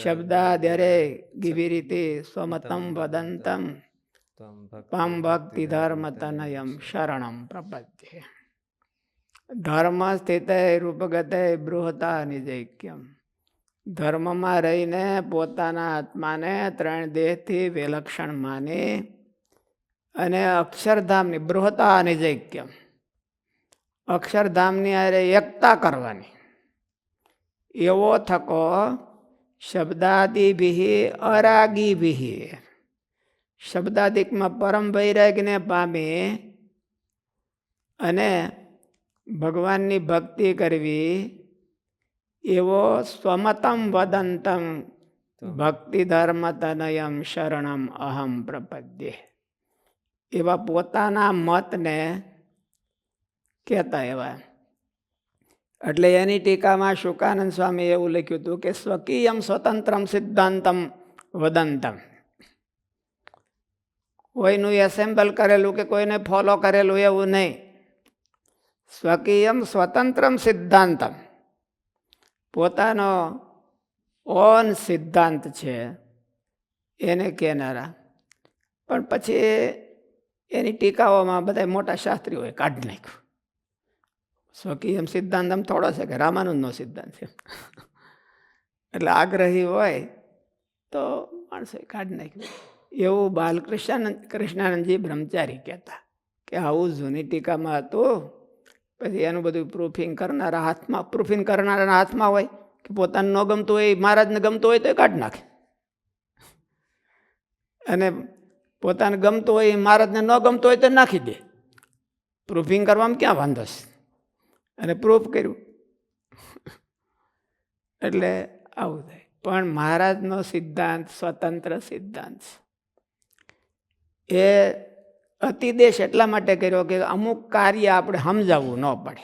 શબ્દાદરે ગિરિતિ સ્વમતમ વદંતમ ત્વમ ભક્તિ ધર્મ તનયમ શરણમ પ્રપદ્યે. ધર્મ સ્થિતે રૂપગતે બૃહતા નિજૈક્યમ. ધર્મમાં રહીને પોતાના આત્માને 3 દેહથી વિલક્ષણ માની અને અક્ષરધામની બૃહતા નિજૈક્યમ, અક્ષરધામની હારે એકતા કરવાની, એવો થકો શબ્દાદિભિ અરાગીભિ. શબ્દાદિકમાં પરમ વૈરાગ્યને પામી અને ભગવાનની ભક્તિ કરવી, એવો સ્વમતમ વદંતમ ભક્તિ ધર્મ તનયમ શરણમ અહમ પ્રપદ્યે. એવા પોતાના મતને કહેતા એવા. એટલે એની ટીકામાં શુકાનંદ સ્વામી એવું લખ્યું હતું કે સ્વકીયમ સ્વતંત્રમ સિદ્ધાંતમ વદંતમ. કોઈનું એસેમ્બલ કરેલું કે કોઈને ફોલો કરેલું એવું નહીં. સ્વકીયમ સ્વતંત્રમ સિદ્ધાંતમ, પોતાનો ઓન સિદ્ધાંત છે એને કહેનારા. પણ પછી એની ટીકાઓમાં બધા મોટા શાસ્ત્રીઓએ કાઢી નાખ્યું. સ્વકીયમ સિદ્ધાંતમ થોડો છે કે રામાનુજનો સિદ્ધાંત છે. એટલે આગ્રહી હોય તો માણસોએ કાઢી નાખ્યું. એવું કૃષ્ણાનંદજી બ્રહ્મચારી કહેતા કે આવું જૂની ટીકામાં હતું. પછી એનું બધું પ્રૂફિંગ કરનારા હાથમાં હોય કે પોતાને ન ગમતું હોય, મહારાજને ગમતું હોય તો એ કાઢી નાખે, અને પોતાને ગમતું હોય મહારાજને ન ગમતું હોય તો નાખી દે. પ્રૂફિંગ કરવામાં ક્યાં વાંધો છે? અને પ્રૂફ કર્યું. એટલે આવું થાય. પણ મહારાજનો સિદ્ધાંત સ્વતંત્ર સિદ્ધાંત છે. એ અતિદેશ એટલા માટે કર્યો કે અમુક કાર્ય આપણે સમજાવવું ન પડે.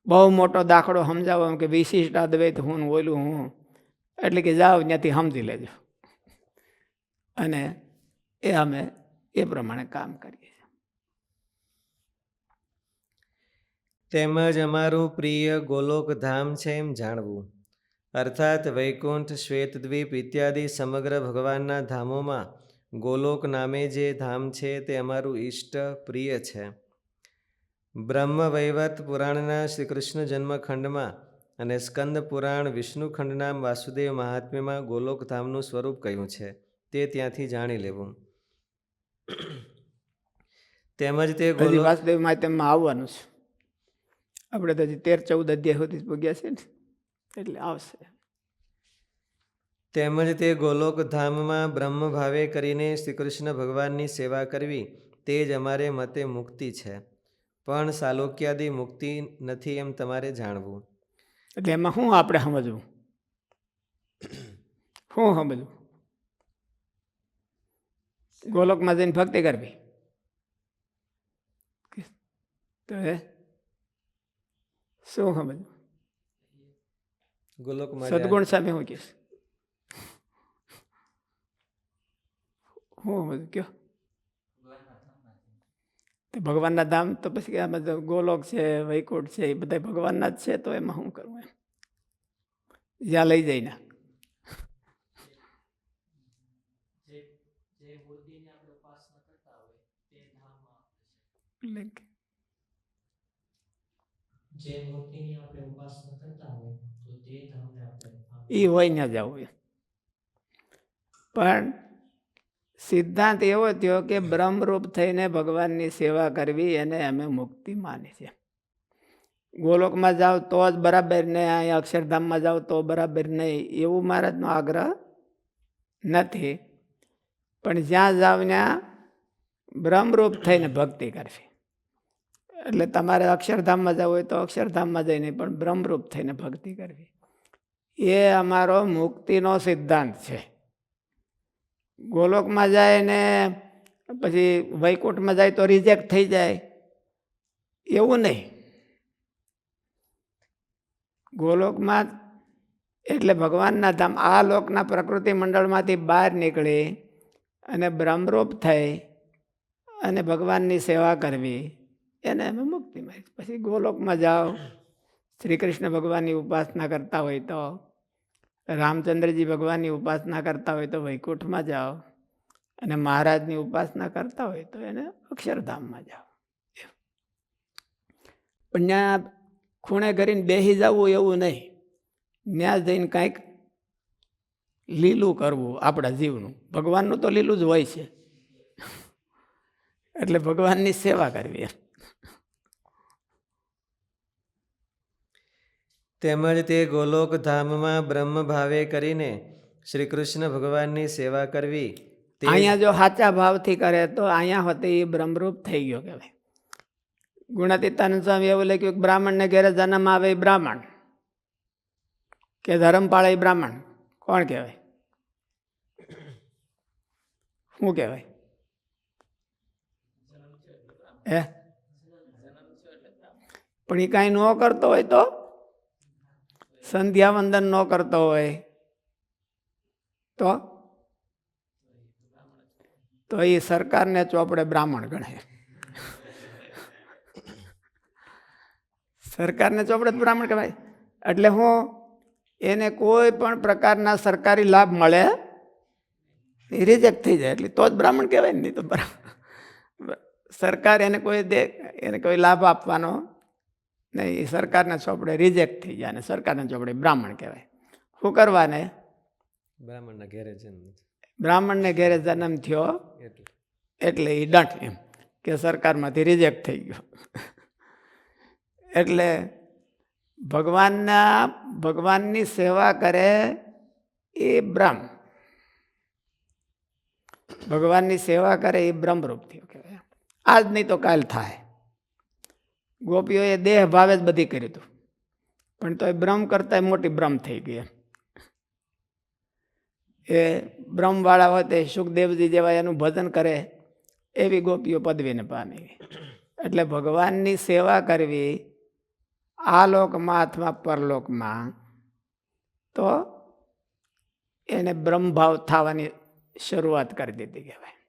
બહુ મોટો દાખલો સમજાવવા કે વિશિષ્ટાદ્વૈત હું ઓલું હું, એટલે કે જાઓ ત્યાંથી સમજી લેજો. અને એ અમે એ પ્રમાણે કામ કરીએ. તેમજ અમારું પ્રિય ગોલોક ધામ છે એમ જાણવું. અર્થાત વૈકુંઠ, શ્વેતદ્વીપ ઇત્યાદિ સમગ્ર ભગવાનના ધામોમાં ગોલોક નામે જે ધામ છે તે અમારું ઇષ્ટ પ્રિય છે. બ્રહ્મ વૈવર્ત પુરાણના શ્રી કૃષ્ણ જન્મખંડમાં અને સ્કંદ પુરાણ વિષ્ણુખંડના વાસુદેવ મહાત્મ્યમાં ગોલોક ધામનું સ્વરૂપ કહ્યું છે, તે ત્યાંથી જાણી લેવું. તેમજ તે હજી ગોલોક વાસુદેવ માધ્યમમાં આવવાનું છે. આપણે તો હજી 13-14 અધ્યાય સુધી જ ભોગ્યા છે ને, એટલે આવશે. તેમજ તે ગોલોક ધામમાં બ્રહ્મ ભાવે કરીને શ્રી કૃષ્ણ ભગવાનની સેવા કરવી તે જ અમારે મતે મુક્તિ છે, પણ સાલોક્યાદી મુક્તિ નથી એમ તમારે જાણવું. એટલે એમાં શું આપણે સમજવું? શું સમજવું? ગોલોકમાં જઈને ભક્તિ કરવી તો શું સમજવું? ગોલોકમાં સદગુણ સામે શું કહીશ? શું સમજવું કયો? ભગવાનના ધામ તો પછી આમાં તો ગોલોક છે, વૈકુંઠ છે, એ બધા ભગવાનના જ છે, તો એમાં શું કરવું? એમ જ્યાં લઈ જઈને એ હોય ને જવું. પણ સિદ્ધાંત એવો થયો કે બ્રહ્મરૂપ થઈને ભગવાનની સેવા કરવી એને અમે મુક્તિ માની છે. ગોલોકમાં જાઓ તો જ બરાબર ને અહીંયા અક્ષરધામમાં જાઓ તો બરાબર નહીં, એવું મહારાજનો આગ્રહ નથી. પણ જ્યાં જાઓ ત્યાં બ્રહ્મરૂપ થઈને ભક્તિ કરવી. એટલે તમારે અક્ષરધામમાં જવું હોય તો અક્ષરધામમાં જઈને પણ બ્રહ્મરૂપ થઈને ભક્તિ કરવી, એ અમારો મુક્તિનો સિદ્ધાંત છે. ગોલોકમાં જાય ને પછી વૈકુંઠમાં જાય તો રિજેક્ટ થઈ જાય એવું નહીં. ગોલોકમાં એટલે ભગવાનના ધામ, આ લોકના પ્રકૃતિ મંડળમાંથી બહાર નીકળી અને બ્રહ્મરૂપ થઈ અને ભગવાનની સેવા કરવી એને અમે મુક્તિ માની. પછી ગોલોકમાં જાઓ, શ્રી કૃષ્ણ ભગવાનની ઉપાસના કરતા હોય તો, રામચંદ્રજી ભગવાનની ઉપાસના કરતા હોય તો વૈકુંઠમાં જાઓ, અને મહારાજની ઉપાસના કરતા હોય તો એને અક્ષરધામમાં જાઓ. પણ ત્યાં ખૂણે કરીને બેસી જવું એવું નહીં, ત્યાં જઈને કાંઈક લીલું કરવું આપણા જીવનું. ભગવાનનું તો લીલું જ હોય છે, એટલે ભગવાનની સેવા કરવી. તેમજ તે ગોલોક ધામમાં બ્રહ્મ ભાવે કરીને શ્રી કૃષ્ણ ભગવાનની સેવા કરવી તે અહીંયા જો સાચા ભાવથી કરે તો અહીંયા હોતે એ બ્રહ્મરૂપ થઈ ગયો કહેવાય. ગુણાતીતાનંદ સ્વામી એવું લખ્યું કે બ્રાહ્મણને ઘેરે જન્મ આવે એ બ્રાહ્મણ, કે ધર્મ પાળે એ બ્રાહ્મણ. કોણ કહેવાય? શું કહેવાય? હે? પણ એ કાંઈ ન કરતો હોય તો, સંધ્યા વંદન ન કરતો હોય તો એ સરકારને ચોપડે બ્રાહ્મણ ગણે. સરકારને ચોપડે બ્રાહ્મણ કહેવાય. એટલે હું એને કોઈ પણ પ્રકારના સરકારી લાભ મળે એ રિજેક્ટ થઈ જાય, એટલે તો જ બ્રાહ્મણ કહેવાય ને. નહીં તો સરકાર એને કોઈ લાભ આપવાનો નહીં, એ સરકારના ચોપડે રિજેક્ટ થઈ જાય અને સરકારના ચોપડે બ્રાહ્મણ કહેવાય. શું કરવાને? બ્રાહ્મણના ઘેરે જન્મ, બ્રાહ્મણને ઘેરે જન્મ થયો એટલે એ દંડ, એમ કે સરકારમાંથી રિજેક્ટ થઈ ગયો. એટલે ભગવાનની સેવા કરે એ બ્રહ્મ, ભગવાનની સેવા કરે એ બ્રહ્મરૂપ થયો કહેવાય. આજ નહીં તો કાલ થાય. ગોપીઓએ દેહ ભાવે જ બધી કર્યું હતું, પણ તો એ બ્રહ્મ કરતા મોટી બ્રહ્મ થઈ ગઈ. એ બ્રહ્મવાળા હોય તે સુખદેવજી જેવા એનું ભજન કરે એવી ગોપીઓ પદવીને પામી. એટલે ભગવાનની સેવા કરવી આ લોકમાં અથવા પરલોકમાં તો એને બ્રહ્મભાવ થવાની શરૂઆત કરી દીધી કહેવાય.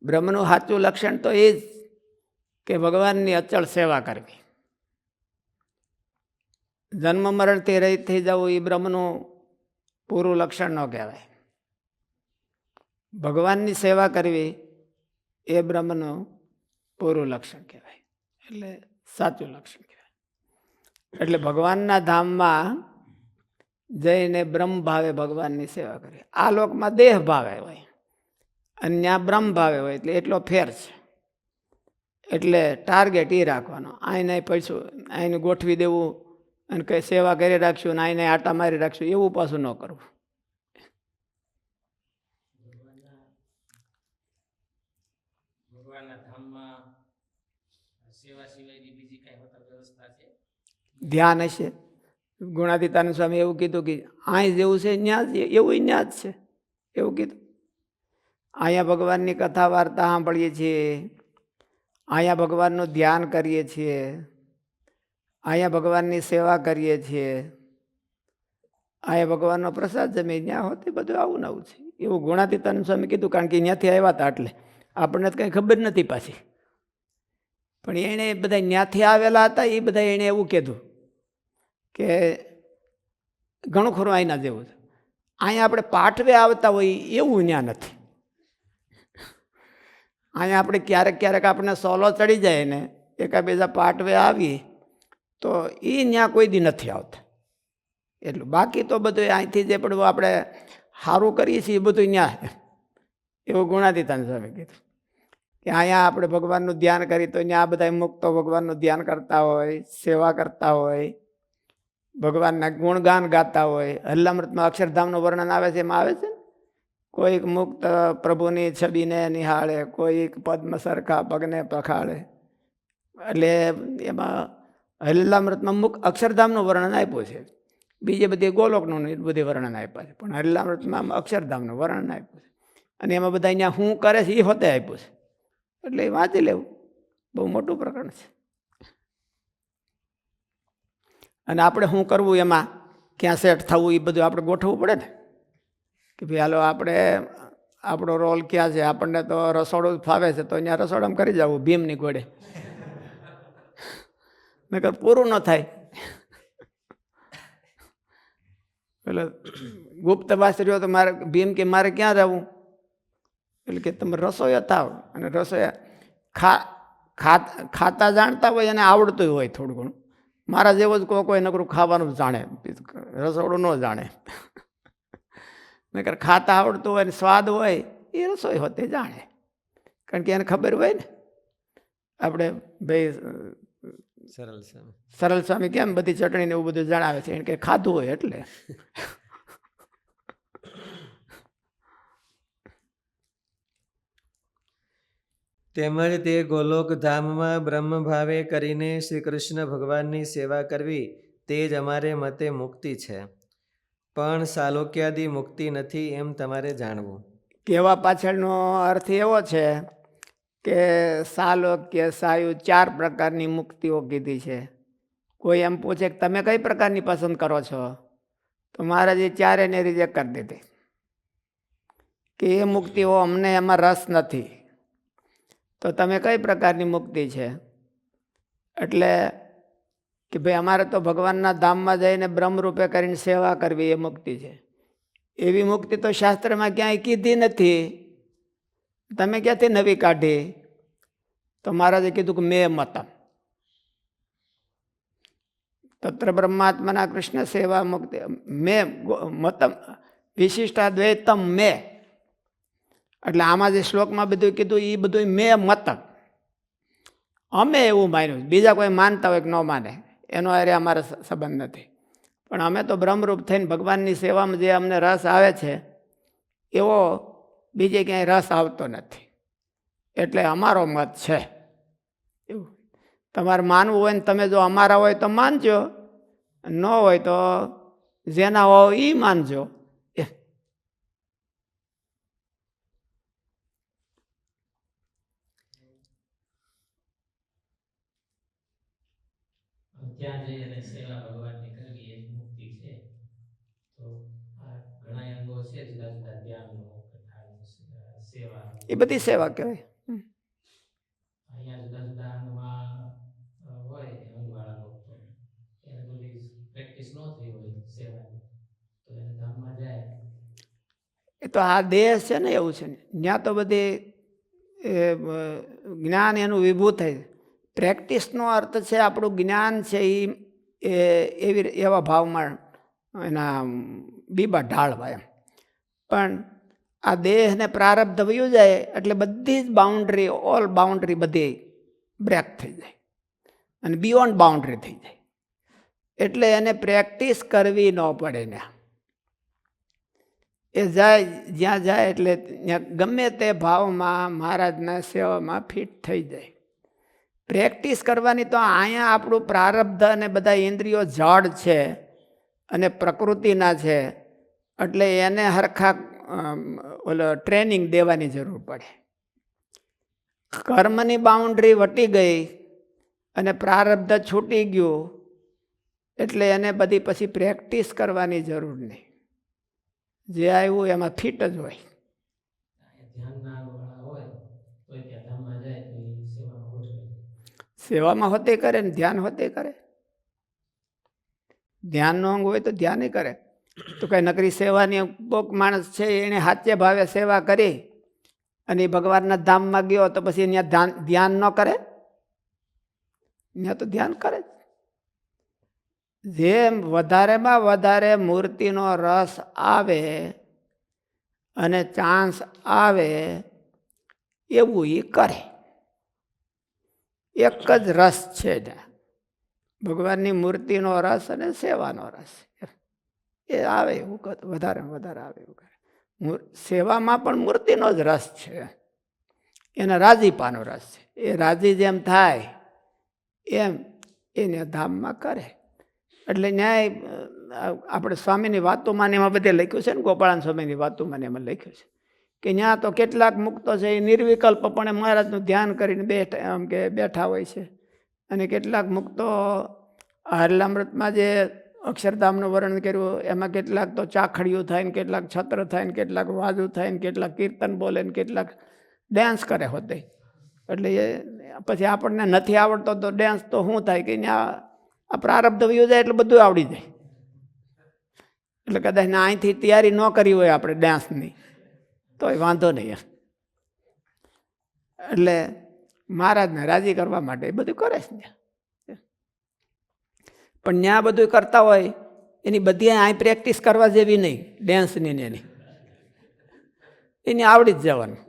બ્રહ્મનું સાચું લક્ષણ તો એ જ કે ભગવાનની અચળ સેવા કરવી. જન્મ મરણથી રહિત થઈ જવું એ બ્રહ્મનું પૂરું લક્ષણ ન કહેવાય. ભગવાનની સેવા કરવી એ બ્રહ્મનું પૂરું લક્ષણ કહેવાય, એટલે સાચું લક્ષણ કહેવાય. એટલે ભગવાનના ધામમાં જઈને બ્રહ્મ ભાવે ભગવાનની સેવા કરવી. આ લોકમાં દેહ ભાવે હોય અને ત્યાં બ્રહ્મ ભાવે હોય, એટલે એટલો ફેર છે. એટલે ટાર્ગેટ એ રાખવાનો, આઈને પૈસું આઈને ગોઠવી દેવું અને કંઈ સેવા કરી રાખશું અને આઈને આટા મારી રાખશું, એવું પાછું ન કરવું. ધ્યાન હશે. ગુણાતીતાનંદ સ્વામી એવું કીધું કે અહીં જેવું છે ત્યાં જ એવું ત્યાં જ છે, એવું કીધું. અહીંયા ભગવાનની કથા વાર્તા સાંભળીએ છીએ, અહીંયા ભગવાનનું ધ્યાન કરીએ છીએ, અહીંયા ભગવાનની સેવા કરીએ છીએ, અહીંયા ભગવાનનો પ્રસાદ જમે, ત્યાં હોતી બધું આવું નવું છે, એવું ગુણાતીતાનંદ સ્વામી કીધું. કારણ કે ત્યાંથી આવ્યા હતા એટલે આપણને તો કંઈ ખબર નથી પાછી. પણ એણે બધા ત્યાંથી આવેલા હતા, એ બધા એણે એવું કીધું કે ઘણું ખરું અહીંના જેવું છે. અહીંયા આપણે પાઠવે આવતા હોય એવું ત્યાં નથી. અહીંયા આપણે ક્યારેક ક્યારેક આપણને સોલો ચડી જાય ને એકાબીજા પાઠવે આવી તો એ ત્યાં કોઈ દી નથી આવતા. એટલું બાકી તો બધું અહીંથી જે પણ આપણે સારું કરીએ છીએ એ બધું ત્યાં, એવું ગુણાતીતાનંદ સ્વામી કીધું કે અહીંયા આપણે ભગવાનનું ધ્યાન કરીએ તો ત્યાં બધા મુક્તો ભગવાનનું ધ્યાન કરતા હોય, સેવા કરતા હોય, ભગવાનના ગુણગાન ગાતા હોય. હલ્લામૃતમાં અક્ષરધામનું વર્ણન આવે છે, એમાં આવે છે ને, કોઈક મુક્ત પ્રભુની છબીને નિહાળે, કોઈક પદ્મ સરખા પગને પખાળે. એટલે એમાં હલ્લામૃતમાં અક્ષરધામનું વર્ણન આપ્યું છે. બીજે બધી ગોલોકનું બધી વર્ણન આપ્યા છે, પણ હલ્લામૃતમાં અક્ષરધામનું વર્ણન આપ્યું છે. અને એમાં બધા અહીંયા શું કરે છે એ હોતે આપ્યું છે. એટલે એ વાંચી લેવું, બહુ મોટું પ્રકરણ છે. અને આપણે શું કરવું, એમાં ક્યાં સેટ થવું, એ બધું આપણે ગોઠવવું પડે ને. કે ભાઈ હાલો આપણે આપણો રોલ ક્યાં છે, આપણને તો રસોડું ફાવે છે તો અહીંયા રસોડામાં કરી જવું ભીમની ઘોડે, નકર પૂરું ન થાય. એટલે ગુપ્તવાસરીઓ તો મારે ભીમ કે મારે ક્યાં જવું, એટલે કે તમે રસોઈયા થાવ, અને રસોઈયા ખાતા જાણતા હોય અને આવડતું હોય થોડું ઘણું. મારા જેવો જ કોઈ નકરું ખાવાનું જાણે, રસોડું ન જાણે. નકર ખાતા આવડતું હોય ને સ્વાદ હોય એ રસોઈ હોતે જાણે, કારણ કે એને ખબર હોય ને. આપણે ભાઈ સરળ સ્વામી કેમ બધી ચટણી ને એવું બધું જણાવે છે, એને કે ખાધું હોય એટલે. તેમજ તે ગોલોક ધામમાં બ્રહ્મ ભાવે કરીને શ્રી કૃષ્ણ ભગવાનની સેવા કરવી તે જ અમારે મતે મુક્તિ છે, પણ સાલોક્યાદી મુક્તિ નથી એમ તમારે જાણવું. કહેવા પાછળનો અર્થ એવો છે કે સાલોક્ય, સાયુ 4 પ્રકારની મુક્તિઓ કીધી છે. કોઈ એમ પૂછે કે તમે કઈ પ્રકારની પસંદ કરો છો, તો મહારાજે 4 ને રિજેક્ટ કરી દીધી કે એ મુક્તિઓ અમને એમાં રસ નથી. તો તમે કઈ પ્રકારની મુક્તિ છે, એટલે કે ભાઈ અમારે તો ભગવાનના ધામમાં જઈને બ્રહ્મરૂપે કરીને સેવા કરવી એ મુક્તિ છે. એવી મુક્તિ તો શાસ્ત્રમાં ક્યાંય કીધી નથી, તમે ક્યાંથી નવી કાઢી? તો મહારાજે કીધું કે મેં મતમ તત્ર બ્રહ્માત્માના કૃષ્ણ સેવા મુક્તિ મેં મતમ વિશિષ્ટાદ્વૈતમ મેં. એટલે આમાં જે શ્લોકમાં બધું કીધું એ બધું મેં મતમ, અમે એવું માન્યું. બીજા કોઈ માનતા હોય કે ન માને એનો અરે અમારે સંબંધ નથી, પણ અમે તો બ્રહ્મરૂપ થઈને ભગવાનની સેવામાં જે અમને રસ આવે છે એવો બીજે ક્યાંય રસ આવતો નથી, એટલે અમારો મત છે. એવું તમારે માનવું હોય ને તમે જો અમારા હોય તો માનજો, ન હોય તો જેના હોય એ માનજો. ત્યાં જઈ અને સેવા ભગવાનની કરવી એ જ મુક્તિ છે. તો આ ઘણા અંગો છે, જુદા જુદા ધ્યાનનો, કથાનો, સેવાનો, એ બધી સેવા કહેવાય. અહીંયા જુદા જુદા અંગમાં હોય અંગવાળા ભક્તો, એને બધી પ્રેક્ટિસ ન થઈ હોય સેવાની તો એને ધામમાં જાય. એ તો આ દેહ છે ને એવું છે ને, ત્યાં તો બધી જ્ઞાન એનું વિભૂત થાય. પ્રેક્ટિસનો અર્થ છે આપણું જ્ઞાન છે એ એવા ભાવમાં એના બીબા ઢાળવા એમ. પણ આ દેહને પ્રારબ્ધ વયું જાય એટલે બધી જ બાઉન્ડ્રી, ઓલ બાઉન્ડ્રી બધી બ્રેક થઈ જાય અને બિયોન્ડ બાઉન્ડ્રી થઈ જાય. એટલે એને પ્રેક્ટિસ કરવી ન પડે ને. એ જાય જ્યાં જાય એટલે ગમે તે ભાવમાં મહારાજના સેવામાં ફિટ થઈ જાય. પ્રેક્ટિસ કરવાની તો અહીંયા આપણું પ્રારબ્ધ અને બધા ઇન્દ્રિયો જડ છે અને પ્રકૃતિના છે, એટલે એને હરખા ટ્રેનિંગ દેવાની જરૂર પડે. કર્મની બાઉન્ડ્રી વટી ગઈ અને પ્રારબ્ધ છૂટી ગયું એટલે એને બધી પછી પ્રેક્ટિસ કરવાની જરૂર નહીં. જે આવ્યું એમાં ફિટ જ હોય. ધ્યાનના વાળા હોય તો ત્યાં ધામમાં જાય તો એ સેવામાં ગોઠવાય જાય. સેવામાં હોતે કરે ને ધ્યાન હોતે કરે. ધ્યાનનો અંગ હોય તો ધ્યાન કરે. તો કઈ નકરી સેવાની કોક માણસ છે એને સાચે ભાવે સેવા કરી અને ભગવાનના ધામમાં ગયો તો પછી ત્યાં ધ્યાન ન કરે? ત્યાં તો ધ્યાન કરે. જેમ વધારેમાં વધારે મૂર્તિનો રસ આવે અને ચાન્સ આવે એવું એ કરે. એક જ રસ છે ને, ભગવાનની મૂર્તિનો રસ અને સેવાનો રસ. એ આવે એવું વધારે વધારે આવે એવું કરે. સેવામાં પણ મૂર્તિનો જ રસ છે, એના રાજીપાનો રસ છે. એ રાજી જેમ થાય એમ એને ધામમાં કરે. એટલે ન્યાય આપણે સ્વામીની વાતોમાં એમાં બધે લખ્યું છે ને, ગોપાળાન સ્વામીની વાતોમાં એમાં લખ્યું છે કે ત્યાં તો કેટલાક મુક્તો છે એ નિર્વિકલ્પપણે મહારાજનું ધ્યાન કરીને બેઠા હોય છે, અને કેટલાક મુક્તો હરલામૃતમાં જે અક્ષરધામનું વર્ણન કર્યું એમાં કેટલાક તો ચાખડીયું થાય ને, કેટલાક છત્ર થાય ને, કેટલાક વાજુ થાય ને, કેટલાક કીર્તન બોલે ને, કેટલાક ડેન્સ કરે હોતે. એટલે એ પછી આપણને નથી આવડતો તો ડેન્સ તો શું થાય કે ત્યાં આ પ્રારબ્ધ વયું જાય એટલે બધું આવડી જાય. એટલે કદાચ અહીંથી તૈયારી ન કરી હોય આપણે ડાન્સની તો એ વાંધો નહીં. એટલે મહારાજને રાજી કરવા માટે એ બધું કરે છે. પણ ત્યાં બધું કરતા હોય એની બધી અહીં પ્રેક્ટિસ કરવા જેવી નહીં. ડેન્સની ને એની આવડી જ જવાનું.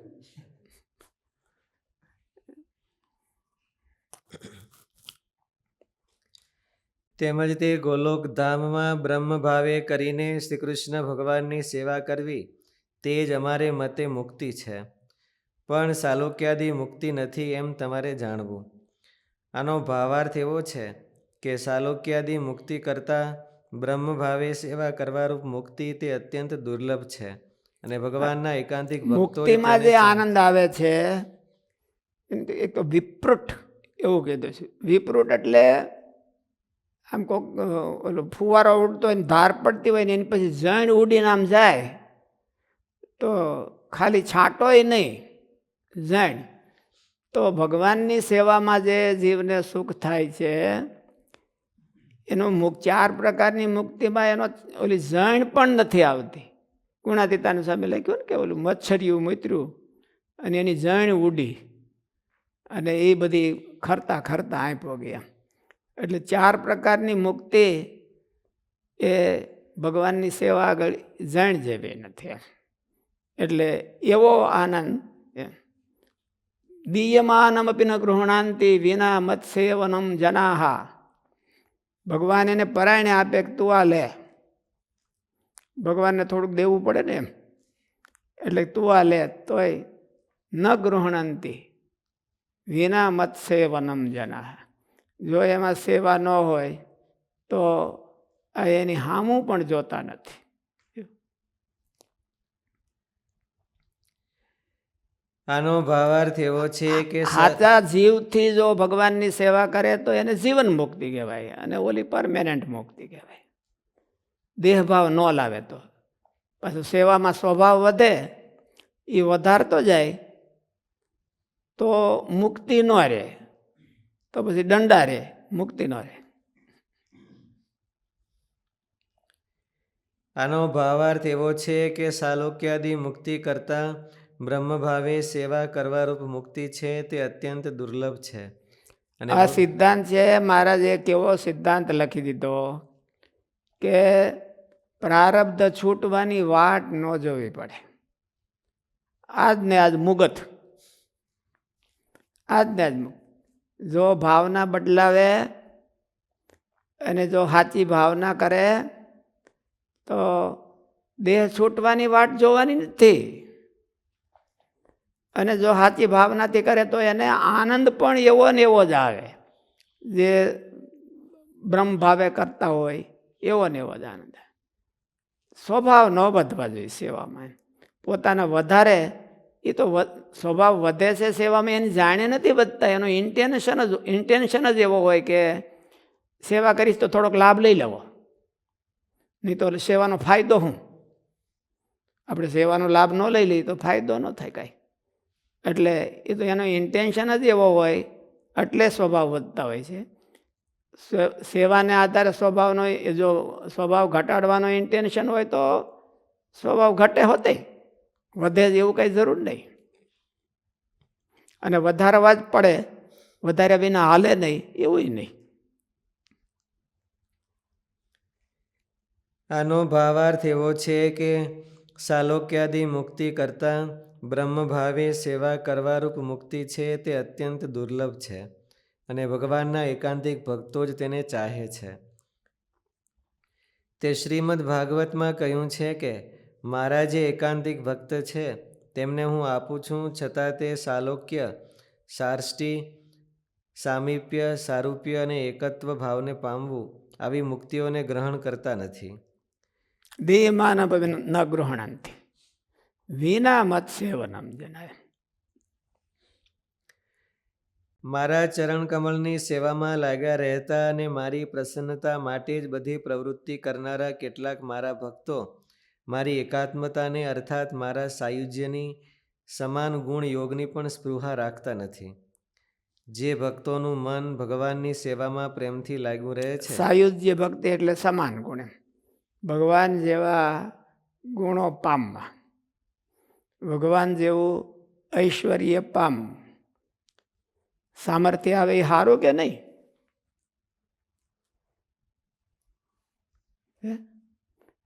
તેમજ તે ગોલોકધામમાં બ્રહ્મ ભાવે કરીને શ્રી કૃષ્ણ ભગવાનની સેવા કરવી તે જ અમારે મતે મુક્તિ છે, પણ સાલોક્યાદી મુક્તિ નથી એમ તમારે જાણવું. આનો ભાવાર્થ એવો છે કે સાલોક્યાદી મુક્તિ કરતાં બ્રહ્મ ભાવે સેવા કરવારૂપ મુક્તિ તે અત્યંત દુર્લભ છે, અને ભગવાનના એકાંતિક મુક્તિમાં જે આનંદ આવે છે એક તો વિપ્રુટ એવું કીધું છે. વિપ્રુટ એટલે આમ કોક ઓલો ફુવારો ઉડતો હોય ને ધાર પડતી હોય ને એની પછી જણ ઉડીને આમ જાય તો ખાલી છાંટોય નહીં, જણ તો ભગવાનની સેવામાં જે જીવને સુખ થાય છે એનો ચાર પ્રકારની મુક્તિમાં એનો ઓલી જણ પણ નથી આવતી. ગુણાતીતાનું સામે લખ્યું ને કે ઓલું મચ્છરિયું મૂતર્યું અને એની જણ ઉડી અને એ બધી ખરતા ખરતા આંપો ગયા. એટલે ચાર પ્રકારની મુક્તિ એ ભગવાનની સેવા આગળ જણ જેવી નથી. એટલે એવો આનંદ દીયમાનમપી ન ગૃહણાંતિ વિના મત્સેવનમ જનાહા. ભગવાન એને પરાયણે આપે કે તું આ લે. ભગવાનને થોડુંક દેવું પડે ને એમ, એટલે તું આ લે તોય ન ગૃહણંતિ વિના મત્સેવનમ જનાહા. જો એમાં સેવા ન હોય તો એની હામું પણ જોતા નથી. આનો ભાવાર્થ એવો છે કે સાચા જીવથી જો ભગવાનની સેવા કરે તો એને જીવન મુક્તિ કહેવાય, અને ઓલી પરમેનન્ટ મુક્તિ કહેવાય. દેહભાવ ન લાવે તો પાછું સેવામાં સ્વભાવ વધે, એ વધારતો જાય તો મુક્તિ ન રહે, તો પછી દંડા રહે, મુક્તિ ન રહે. આનો ભાવાર્થ એવો છે કે સાલોક્યાદિ મુક્તિ કરતાં બ્રહ્મભાવે સેવા કરવારૂપ મુક્તિ છે તે અત્યંત દુર્લભ છે. અને આ સિદ્ધાંત છે મહારાજે કેવો સિદ્ધાંત લખી દીધો કે પ્રારબ્ધ છૂટવાની વાટ ન જોવી પડે. આજ ને આજ મુગત, આજ ને આજ મુગત. જો ભાવના બદલાવે અને જો સાચી ભાવના કરે તો દેહ છૂટવાની વાટ જોવાની નથી. અને જો સાચી ભાવનાથી કરે તો એને આનંદ પણ એવો ને એવો જ આવે, જે બ્રહ્મ ભાવે કરતા હોય એવો ને એવો જ આનંદ. સ્વભાવ ન વધવા જોઈએ સેવામાં. પોતાના વધારે એ તો સ્વભાવ વધે છે સેવામાં, એની જાણે નથી વધતા. એનો ઇન્ટેન્શન જ એવો હોય કે સેવા કરીશ તો થોડોક લાભ લઈ લેવો, નહીં તો સેવાનો ફાયદો શું? આપણે સેવાનો લાભ ન લઈ લઈએ તો ફાયદો ન થાય કાંઈ. એટલે એ તો એનો ઇન્ટેન્શન જ એવો હોય એટલે સ્વભાવ વધતા હોય છે. સેવાને આધારે સ્વભાવનો જો સ્વભાવ ઘટાડવાનો ઇન્ટેન્શન હોય તો સ્વભાવ ઘટે હોતે, વધે જ એવું કંઈ જરૂર નહીં. અને વધારવા જ પડે, વધારે વિના હાલે નહીં એવું નહીં. આનો ભાવાર્થ એવો છે કે સાલોક્યાદિ મુક્તિ કરતાં બ્રહ્મભાવે સેવા કરવારૂપ મુક્તિ છે તે અત્યંત દુર્લભ છે અને ભગવાનના એકાંતિક ભક્તો જ તેને ચાહે છે. તે શ્રીમદ્ ભાગવતમાં કહ્યું છે કે મારા જે એકાંતિક ભક્ત છે તેમને હું આપું છું, છતાં તે સાલોક્ય, સાર્ષ્ટિ, સામીપ્ય, સારૂપ્ય અને એકત્વ ભાવને પામવું આવી મુક્તિઓને ગ્રહણ કરતા નથી. દેહમાન ન ગૃહણંતિ વિના મત સેવનમ જનાય. મારા ચરણ કમળની સેવામાં લાગ્યા રહેતા અને મારી પ્રસન્નતા માટે જ બધી પ્રવૃત્તિ કરનારા કેટલાક મારા ભક્તો મારી એકાત્મતાને અર્થાત મારા સાયુજ્યની સમાન ગુણ યોગની પણ સ્પૃહા રાખતા નથી. જે ભક્તોનું મન ભગવાનની સેવામાં પ્રેમથી લાગ્યું રહે છે, સાયુજ્ય ભક્તિ એટલે સમાન ગુણ, ભગવાન જેવા ગુણો પામવા, ભગવાન જેવું ઐશ્વર્ય પામવું. સામર્થ્ય આવે એ સારું કે નહીં?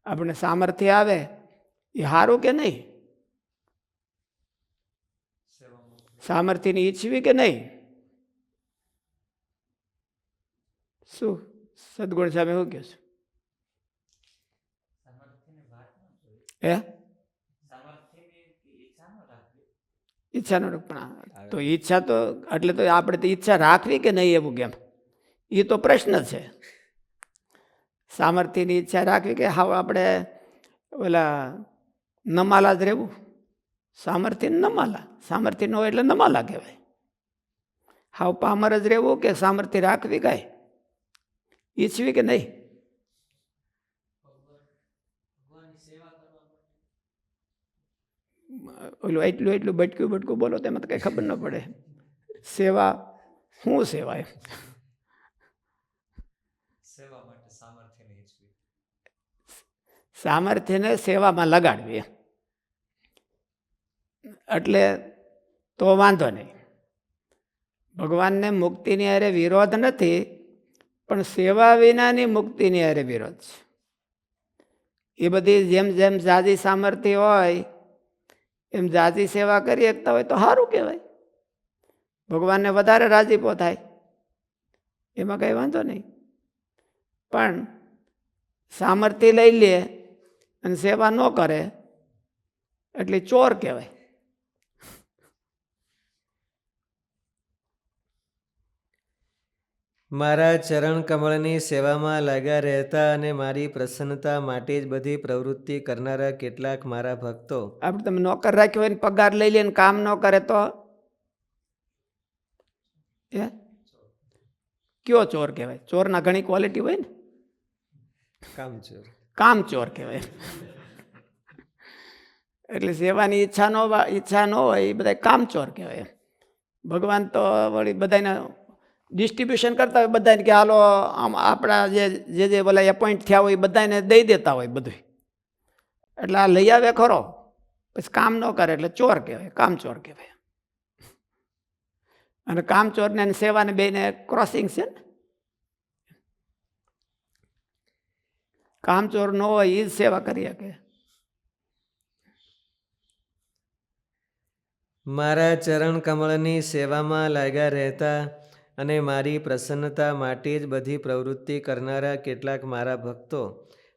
આપણે સામર્થ્ય આવે એ સારું કે નહીં? સામર્થ્યની ઈચ્છવી કે નહીં? શું સદગુણ સામે શું કહે છે? ઈચ્છા નો પણ તો ઈચ્છા તો એટલે તો આપણે તો ઈચ્છા રાખવી કે નહીં એવું કેમ, એ તો પ્રશ્ન છે. સામર્થ્યની ઈચ્છા રાખવી કે હાવ આપણે ઓલા નમાલા જ રહેવું? સામર્થ્ય નમાલા, સામર્થ્ય ન હોય એટલે નમાલા કહેવાય. હાવ પામર જ રહેવું કે સામર્થ્ય રાખવી કાંઈ ઈચ્છવી કે નહીં? ઓલું એટલું બટકું બોલો તેમાં તો કઈ ખબર ન પડે. સેવા શું સેવા એમ? સામર્થ્યને સેવામાં લગાડવી એટલે તો વાંધો નહીં. ભગવાનને મુક્તિની હારે વિરોધ નથી, પણ સેવા વિનાની મુક્તિની હારે વિરોધ છે. એ બધી જેમ જેમ જાજી સામર્થ્ય હોય એમ જાજી સેવા કરી શકતા હોય તો સારું કહેવાય. ભગવાનને વધારે રાજીપો થાય એમાં કંઈ વાંધો નહીં. પણ સામર્થ્ય લઈ લે અને સેવા ન કરે એટલે ચોર કહેવાય. મારા ચરણ કમળની સેવામાં લાગ્યા રહેતા અને મારી પ્રસન્નતા માટે જ બધી પ્રવૃત્તિ કરનારા કેટલાક મારા ભક્તો. આપણે તમે નોકર રાખ્યો હોય ને પગાર લઈ લે ને કામ ન કરે તો કયો ચોર કહેવાય? ચોરના ઘણી ક્વોલિટી હોય ને. કામચોર, કામચોર કહેવાય. એટલે સેવાની ઈચ્છા ન હોય એ બધા કામચોર કહેવાય. ભગવાન તો વળી બધાને ડિસ્ટ્રીબ્યુશન કરતા હોય, બધાને કે હાલો આમ આપણા જે બોલા એપોઇન્ટ થયા હોય બધાને દઈ દેતા હોય બધું. એટલે આ લઈ આવે ખરો, પછી કામ ન કરે એટલે ચોર કહેવાય, કામચોર કહેવાય. અને કામચોરને અને સેવાને બેને ક્રોસિંગ છે ને. કામચોર ન હોય એ જ સેવા કરી શકે. મારા ચરણ કમળની સેવામાં લાગ્યા રહેતા અને મારી પ્રસન્નતા માટે જ બધી પ્રવૃત્તિ કરનારા કેટલાક મારા ભક્તો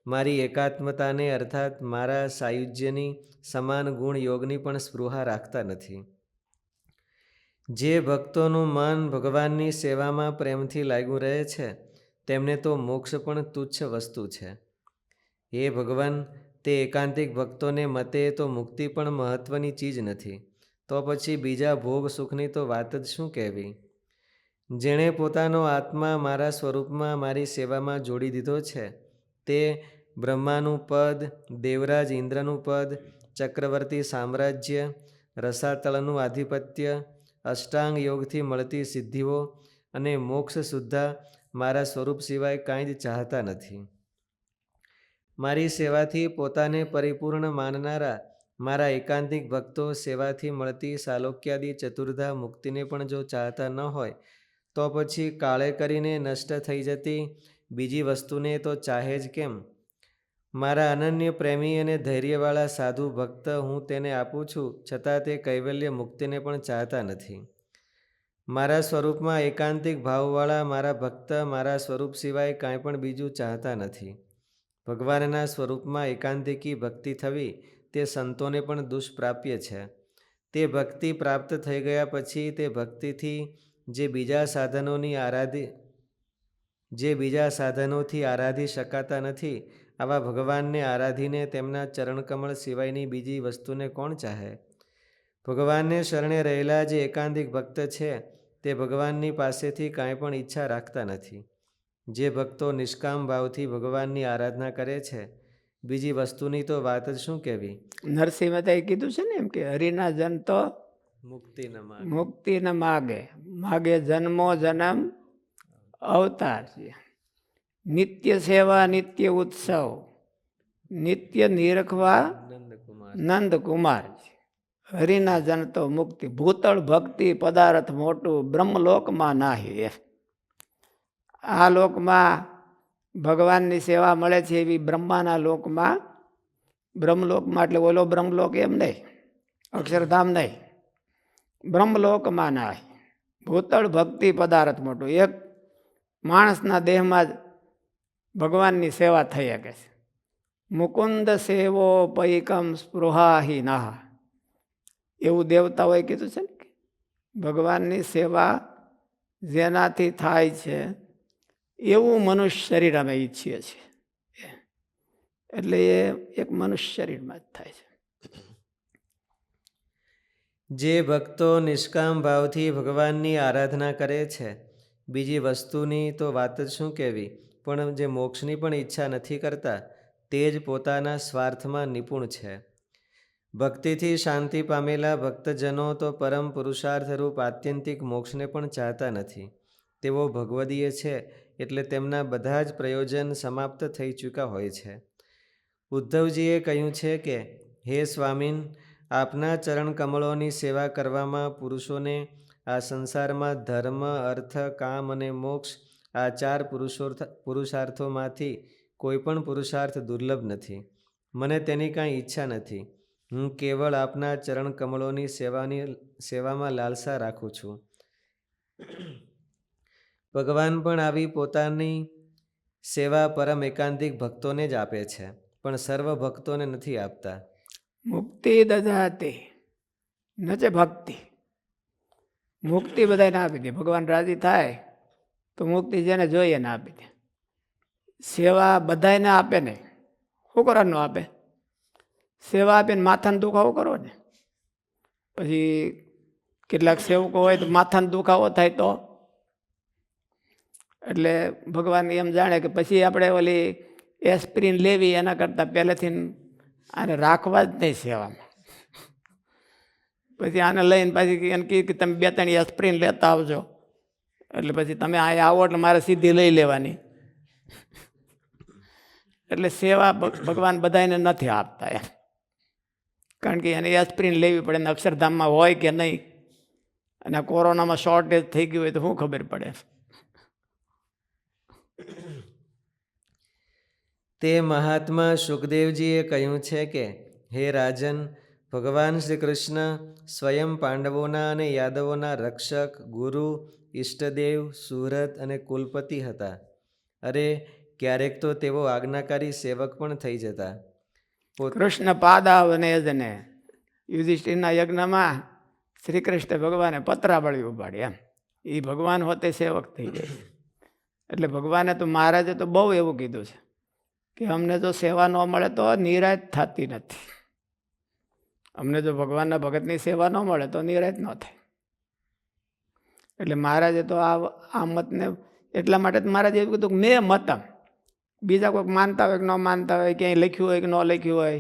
મારી એકાત્મતાને અર્થાત મારા સાયુજ્યની સમાન ગુણ યોગની પણ સ્પૃહા રાખતા નથી. જે ભક્તોનું મન ભગવાનની સેવામાં પ્રેમથી લાગ્યું રહે છે તેમને તો મોક્ષ પણ તુચ્છ વસ્તુ છે. હે ભગવાન, તે એકાંતિક ભક્તોને મતે તો મુક્તિ પણ મહત્ત્વની ચીજ નથી, તો પછી બીજા ભોગ સુખની તો વાત જ શું કહેવી. જેણે પોતાનો આત્મા મારા સ્વરૂપમાં મારી સેવામાં જોડી દીધો છે તે બ્રહ્માનું પદ, દેવરાજ ઇન્દ્રનું પદ, ચક્રવર્તી સામ્રાજ્ય, રસાતળનું આધિપત્ય, અષ્ટાંગ યોગથી મળતી સિદ્ધિઓ અને મોક્ષ સુદ્ધા મારા સ્વરૂપ સિવાય કાંઈ જ ચાહતા નથી. મારી સેવાથી પોતાને પરિપૂર્ણ માનનારા મારા એકાંતિક ભક્તો સેવાથી મળતી સાલોક્યાદી ચતુર્ધા મુક્તિને પણ જો ચાહતા ન હોય તો પછી કાળે કરીને નષ્ટ થઈ જતી બીજી વસ્તુને તો ચાહે જ કેમ? મારા અનન્ય પ્રેમી અને ધૈર્યવાળા સાધુ ભક્ત હું તેને આપું છું છતાં તે કૈવલ્ય મુક્તિને પણ ચાહતા નથી. મારા સ્વરૂપમાં એકાંતિક ભાવવાળા મારા ભક્ત મારા સ્વરૂપ સિવાય કાંઈ પણ બીજું ચાહતા નથી. ભગવાનના સ્વરૂપમાં એકાંતિકી ભક્તિ થવી તે સંતોને પણ દુષ્પ્રાપ્ય છે. તે ભક્તિ પ્રાપ્ત થઈ ગયા પછી તે ભક્તિથી જે બીજા સાધનોથી આરાધી શકાતા નથી આવા ભગવાનને આરાધીને તેમના ચરણકમળ સિવાયની બીજી વસ્તુને કોણ ચાહે? ભગવાનને શરણે રહેલા જે એકાંતિક ભક્ત છે તે ભગવાનની પાસેથી કાંઈ પણ ઈચ્છા રાખતા નથી. જે ભક્તો નિષ્કામ ભાવથી ભગવાનની આરાધના કરે છે બીજી વસ્તુની તો વાત જ શું કહેવી. નરસિંહ મહેતાએ કીધું છે ને એમ કે હરિના જન તો મુક્તિ ન માગે, માગે જન્મો જન્મ અવતાર છે. નિત્ય સેવા નિત્ય ઉત્સવ, નિત્ય નિરખવા નંદકુમાર છે. હરિના જન તો મુક્તિ, ભૂતળ ભક્તિ પદાર્થ મોટું, બ્રહ્મલોકમાં નાહી. આ લોકમાં ભગવાનની સેવા મળે છે એવી બ્રહ્માના લોકમાં, બ્રહ્મલોકમાં એટલે ઓલો બ્રહ્મલોક એમ નહીં, અક્ષરધામ નહીં, બ્રહ્મલોકમાં નાહી. ભૂતળ ભક્તિ પદાર્થ મોટું, એક માણસના દેહમાં જ ભગવાનની સેવા થઈ શકે છે. મુકુંદ સેવો પૈકમ સ્પૃહાહી નાહ, એવું દેવતાઓએ કીધું છે ને. ભગવાનની સેવા જેનાથી થાય છે એવું મનુષ્ય શરીર અમે ઈચ્છીએ છીએ. એટલે એ એક મનુષ્ય શરીરમાં જ થાય છે. જે ભક્તો નિષ્કામ ભાવથી ભગવાનની આરાધના કરે છે બીજી વસ્તુની તો વાત જ શું કહેવી, પણ જે મોક્ષની પણ ઈચ્છા નથી કરતા તે જ પોતાના સ્વાર્થમાં નિપુણ છે. ભક્તિથી શાંતિ પામેલા ભક્તજનો તો પરમ પુરુષાર્થરૂપ આત્યંતિક મોક્ષને પણ ચાહતા નથી. તેઓ ભગવદીય છે એટલે તેમના બધા જ પ્રયોજન સમાપ્ત થઈ ચૂક્યા હોય છે. ઉદ્ધવજીએ કહ્યું છે કે હે સ્વામીન, આપના ચરણ કમળોની સેવા કરવામાં પુરુષોને આ સંસારમાં ધર્મ, અર્થ, કામ અને મોક્ષ આ 4 પુરુષાર્થોમાંથી કોઈ પણ પુરુષાર્થ દુર્લભ નથી. મને તેની કાંઈ ઈચ્છા નથી. હું કેવળ આપના ચરણ કમળોની સેવામાં લાલસા રાખું છું. ભગવાન પણ આવી પોતાની સેવા પરમ એકાંતિક ભક્તોને જ આપે છે, પણ સર્વ ભક્તોને નથી આપતા. મુક્તિ દદાતે ન છે ભક્તિ. મુક્તિ બધાને આપી દે. ભગવાન રાજી થાય તો મુક્તિ જેને જોઈએ ને આપી દે. સેવા બધાને આપે ને, શું કરવાનું આપે? સેવા આપીને માથાનો દુખાવો કરો ને. પછી કેટલાક સેવકો હોય તો માથાનો દુખાવો થાય તો, એટલે ભગવાન એમ જાણે કે પછી આપણે ઓલી એસ્પ્રિન લેવી એના કરતાં પહેલેથી આને રાખવા જ નહીં સેવામાં. પછી આને લઈને પછી એને કહે કે તમે 2-3 એસ્પ્રિન લેતા આવજો, એટલે પછી તમે અહીંયા આવો એટલે મારે સીધી લઈ લેવાની. એટલે સેવા ભગવાન બધાને નથી આપતા એમ, કારણ કે એને એસ્પ્રિન લેવી પડે ને અક્ષરધામમાં હોય કે નહીં, અને કોરોનામાં શોર્ટેજ થઈ ગયું હોય તો શું ખબર પડે. તે મહાત્મા શુકદેવજીએ કહ્યું છે કે, હે રાજન, ભગવાન શ્રી કૃષ્ણ સ્વયં પાંડવોના અને યાદવોના રક્ષક, ગુરુ, ઈષ્ટદેવ, સુહૃદ અને કુલપતિ હતા. અરે, ક્યારેક તો તેઓ આજ્ઞાકારી સેવક પણ થઈ જતા. કૃષ્ણ પાદાવને જને યુધિષ્ઠિરના યજ્ઞમાં શ્રી કૃષ્ણ ભગવાને પત્રાવળી ઉપાડી એમ, એ ભગવાન હોતે સેવક થઈ જાય. એટલે ભગવાને તો મહારાજે તો બહુ એવું કીધું છે કે અમને જો સેવા ન મળે તો નિરાશ થતી નથી. અમને જો ભગવાનના ભગતની સેવા ન મળે તો નિરાશ ન થાય. એટલે મહારાજે તો આ મતને એટલા માટે મહારાજે એવું કીધું કે મેં મતમ, બીજા કોઈક માનતા હોય કે ન માનતા હોય, ક્યાંય લખ્યું હોય કે ન લખ્યું હોય,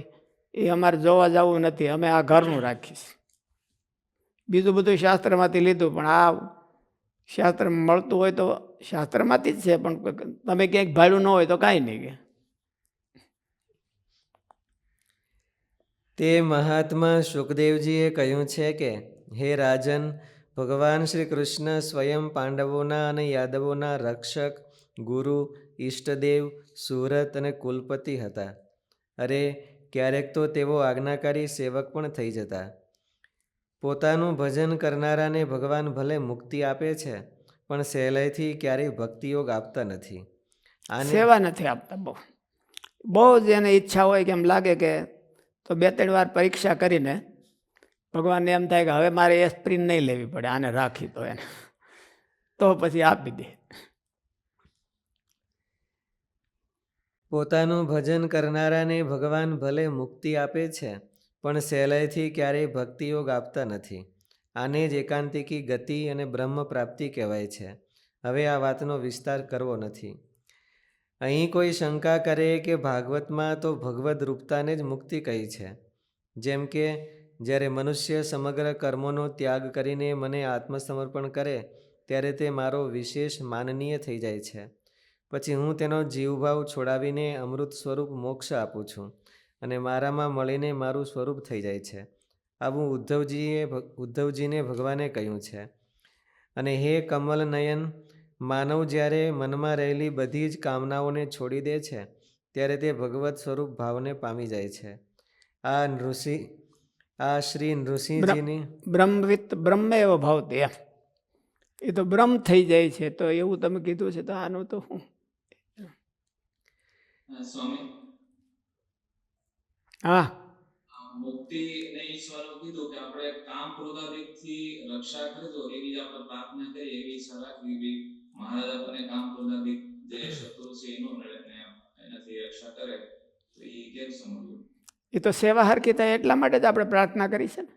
એ અમારે જોવા જવું નથી. અમે આ ઘરનું રાખીશ. બીજું બધું શાસ્ત્રમાંથી લીધું, પણ આ શાસ્ત્ર મળતું હોય તો શાસ્ત્રમાંથી જ છે, પણ તમે ક્યાંક ભાડું ન હોય તો કાંઈ નહીં. કે તે મહાત્મા શુકદેવજીએ કહ્યું છે કે, હે રાજન, ભગવાન શ્રી કૃષ્ણ સ્વયં પાંડવોના અને યાદવોના રક્ષક, ગુરુ, ઈષ્ટદેવ, સુહૃદ અને કુલપતિ હતા. અરે, ક્યારેક તો તેઓ આજ્ઞાકારી સેવક પણ થઈ જતા. પોતાનું ભજન કરનારાને ભગવાન ભલે મુક્તિ આપે છે, પણ સહેલાઈથી ક્યારેય ભક્તિયોગ આપતા નથી. સેવા નથી આપતા. બહુ જ એને ઈચ્છા હોય કે એમ લાગે કે તો 2-3 વાર પરીક્ષા કરીને ભગવાનને એમ થાય કે હવે મારે એસ્પ્રિન નહીં લેવી પડે, આને રાખી તો એને, તો પછી આપી દે. પોતાનું ભજન કરનારાને ભગવાન ભલે મુક્તિ આપે છે, પણ સહેલાઈથી ક્યારેય ભક્તિયોગ આપતા નથી. આને જ એકાંતિકી ગતિ અને બ્રહ્મ પ્રાપ્તિ કહેવાય છે. હવે આ વાતનો વિસ્તાર કરવો નથી. અહીં કોઈ શંકા કરે કે ભાગવતમાં તો ભગવદ રૂપતાને જ મુક્તિ કહી છે. જેમ કે જ્યારે મનુષ્ય સમગ્ર કર્મોનો ત્યાગ કરીને મને આત્મસમર્પણ કરે ત્યારે તે મારો વિશેષ માનનીય થઈ જાય છે. પછી હું તેનો જીવભાવ છોડાવીને અમૃત સ્વરૂપ મોક્ષ આપું છું અને મારામાં મળીને મારું સ્વરૂપ થઈ જાય છે. આવું ઉદ્ધવજીને ભગવાને કહ્યું છે. અને હે કમલ નયન, માનવ જ્યારે મનમાં રહેલી બધી જ કામનાઓને છોડી દે છે ત્યારે તે ભગવત સ્વરૂપ ભાવને પામી જાય છે. આ શ્રી નૃસિંહજીની બ્રહ્મ એવો ભાવ તે એ તો બ્રહ્મ થઈ જાય છે. તો એવું તમે કીધું છે, તો આનું તો હું સ્વામી, હા, મુક્તિ ને ઈશ્વરે કીધું કે આપણે કામ ક્રોધાદિક થી રક્ષા કરજો, એવી જ આપણે પ્રાર્થના કરીએ, એવી ઈચ્છા રાખવી કે મહારાજ આપણને કામ ક્રોધાદિક જે શત્રુ છે એનો એનાથી રક્ષા કરે, તો એ કેમ સમજવું? એ તો સેવા હરખી થાય એટલા માટે જ આપણે પ્રાર્થના કરી છે ને.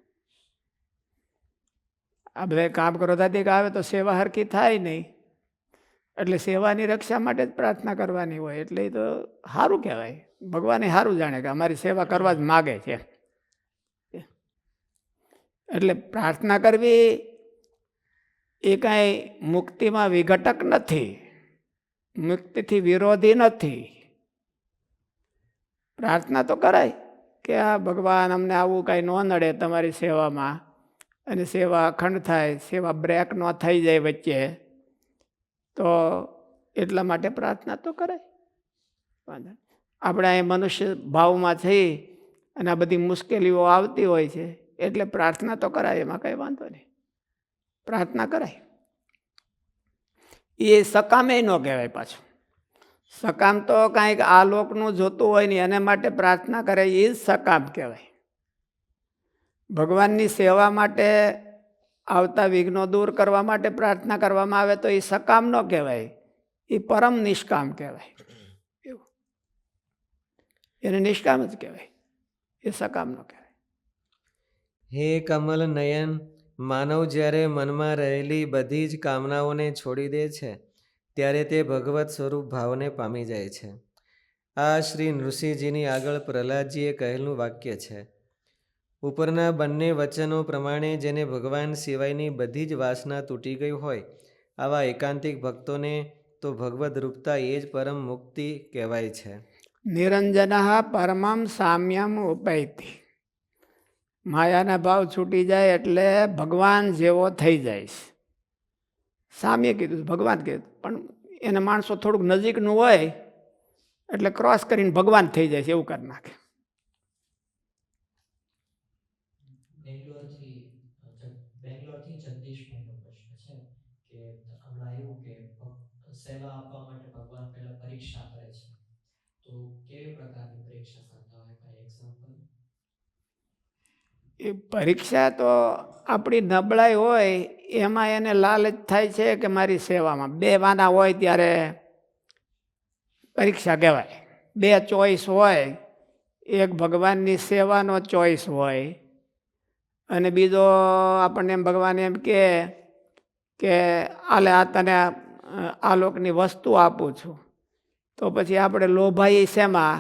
આ બધા કામ ક્રોધાદિક આવે તો સેવા હરખી થાય નહીં, એટલે સેવાની રક્ષા માટે જ પ્રાર્થના કરવાની હોય. એટલે એ તો સારું કહેવાય. ભગવાને સારું જાણે કે અમારી સેવા કરવા જ માગે છે. એટલે પ્રાર્થના કરવી એ કાંઈ મુક્તિમાં વિઘટક નથી, મુક્તિથી વિરોધી નથી. પ્રાર્થના તો કરાય કે આ ભગવાન અમને આવું કાંઈ ન નડે તમારી સેવામાં, અને સેવા અખંડ થાય, સેવા બ્રેક ન થઈ જાય વચ્ચે, તો એટલા માટે પ્રાર્થના તો કરાય. આપણે અહીં મનુષ્ય ભાવમાં થઈ અને આ બધી મુશ્કેલીઓ આવતી હોય છે, એટલે પ્રાર્થના તો કરાય, એમાં કંઈ વાંધો નહીં. પ્રાર્થના કરાય. એ સકામે ન કહેવાય પાછું. સકામ તો કાંઈક આ લોકનું જોતું હોય ને એને માટે પ્રાર્થના કરે, એ જ સકામ કહેવાય. ભગવાનની સેવા માટે આવતા વિઘ્નો દૂર કરવા માટે પ્રાર્થના કરવામાં આવે તો એ સકામ ન કહેવાય, એ પરમ નિષ્કામ કહેવાય. એવું એને નિષ્કામ જ કહેવાય, એ સકામ ન કહેવાય. હે કમલ નયન, માનવ જ્યારે મનમાં રહેલી બધી જ કામનાઓને છોડી દે છે ત્યારે તે ભગવત સ્વરૂપ ભાવને પામી જાય છે. આ શ્રી નૃસિંહજીની આગળ પ્રહલાદજીએ કહેલું વાક્ય છે. ઉપરના બંને વચનો પ્રમાણે જેને ભગવાન સિવાયની બધી જ વાસના તૂટી ગઈ હોય, આવા એકાંતિક ભક્તોને તો ભગવદ રૂપતા એ જ પરમ મુક્તિ કહેવાય છે. નિરંજન પરમમ સામ્યમ ઉપૈતિ. માયાના ભાવ છૂટી જાય એટલે ભગવાન જેવો થઈ જાય છે. સામ્ય કીધું, ભગવાન કીધું, પણ એને માણસો થોડુંક નજીકનું હોય એટલે ક્રોસ કરીને ભગવાન થઈ જાય છે, એવું કરી નાખે. બેંગ્લોરથી જગદીશભાઈનો પ્રશ્ન છે કે હમણાં એવું કે સેવા આપવા માટે ભગવાન પહેલા પરીક્ષા કરે છે, તો કેવી પ્રકારની પરીક્ષા કરતા હોય, કઈ એક્ઝામ્પલ? એ પરીક્ષા તો આપણી નબળાઈ હોય એમાં એને લાલચ થાય છે કે મારી સેવામાં. બે વાના હોય ત્યારે પરીક્ષા કહેવાય. બે ચોઈસ હોય, એક ભગવાનની સેવાનો ચોઈસ હોય અને બીજો આપણને એમ ભગવાન એમ કે આલે આ તને આ લોકની વસ્તુ આપું છું, તો પછી આપણે લોભાઈ શેમાં?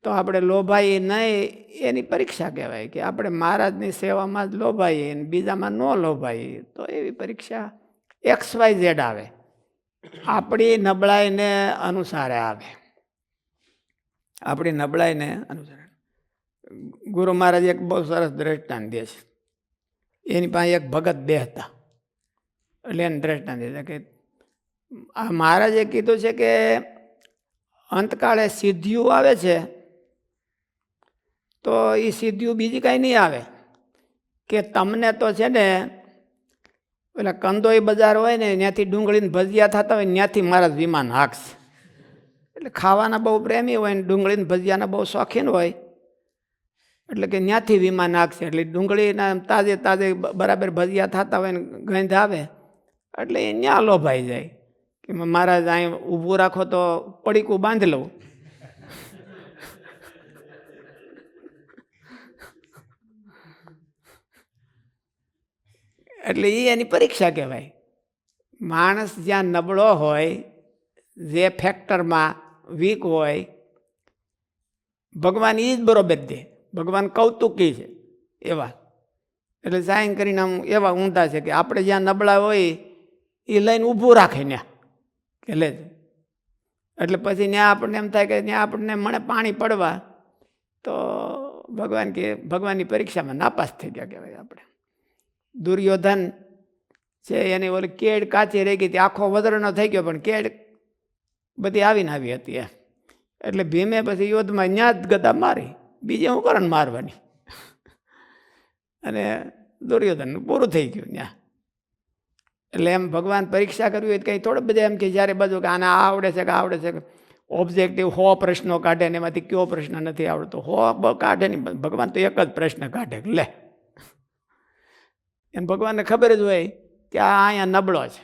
તો આપણે લોભાઈ નહીં, એની પરીક્ષા કહેવાય કે આપણે મહારાજની સેવામાં જ લોભાઈએ અને બીજામાં ન લોભાઈએ. તો એવી પરીક્ષા XYZ આવે, આપણી નબળાઈને અનુસારે આવે, આપણી નબળાઈને અનુસારે. ગુરુ મહારાજ એક બહુ સરસ દ્રષ્ટાંત દે છે. એની પાસે એક ભગત બેહતા, એટલે એને દ્રષ્ટાંત દે કે આ મહારાજે કીધું છે કે અંતકાળે સિદ્ધિઓ આવે છે, તો એ સિદ્ધિઓ બીજી કાંઈ નહીં આવે, કે તમને તો છે ને પેલા કંદોઈ બજાર હોય ને ત્યાંથી ડુંગળીને ભજીયા થતા હોય ત્યાંથી મહારાજ વિમાન હાંકશે. એટલે ખાવાના બહુ પ્રેમી હોય ને ડુંગળીને ભજીયાના બહુ શોખીન હોય, એટલે કે ત્યાંથી વિમાન હાંકશે. એટલે ડુંગળીના તાજે તાજે બરાબર ભજીયા થતા હોય ને ગંધ આવે એટલે એ ત્યાં લોભાઈ જાય કે મહારાજ અહીં ઊભું રાખો તો પડીકું બાંધી લઉં. એટલે એ એની પરીક્ષા કહેવાય. માણસ જ્યાં નબળો હોય, જે ફેક્ટરમાં વીક હોય, ભગવાન એ જ બરોબર દે. ભગવાન કૌતુકી છે એવા. એટલે સાઈન કરીને આમ એવા ઊંધા છે કે આપણે જ્યાં નબળા હોય એ લઈને ઊભું રાખે ત્યાં કે લે. એટલે પછી ત્યાં આપણને એમ થાય કે ત્યાં આપણને મને પાણી પડવા, તો ભગવાન કે ભગવાનની પરીક્ષામાં નાપાસ થઈ ગયા કહેવાય આપણે. દુર્યોધન છે એની ઓલી કેળ કાચી રહી ગઈ હતી, આખો વદરનો થઈ ગયો, પણ કેળ બધી આવીને આવી હતી એમ. એટલે ભીમે પછી યુદ્ધમાં ન્યા જ ગદા મારી, બીજે હું કરે મારવાની, અને દુર્યોધનનું પૂરું થઈ ગયું ત્યાં. એટલે એમ ભગવાન પરીક્ષા કરવી હોય કંઈ થોડું બધા એમ કે જ્યારે બધું કે આને આ આવડે છે કે આવડે છે, ઓબ્જેક્ટિવ 100 પ્રશ્નો કાઢે ને એમાંથી કયો પ્રશ્ન નથી આવડતો, 100 કાઢે નહીં. ભગવાન તો એક જ પ્રશ્ન કાઢે, લે. એને ભગવાનને ખબર જ હોય કે આ અહીંયા નબળો છે,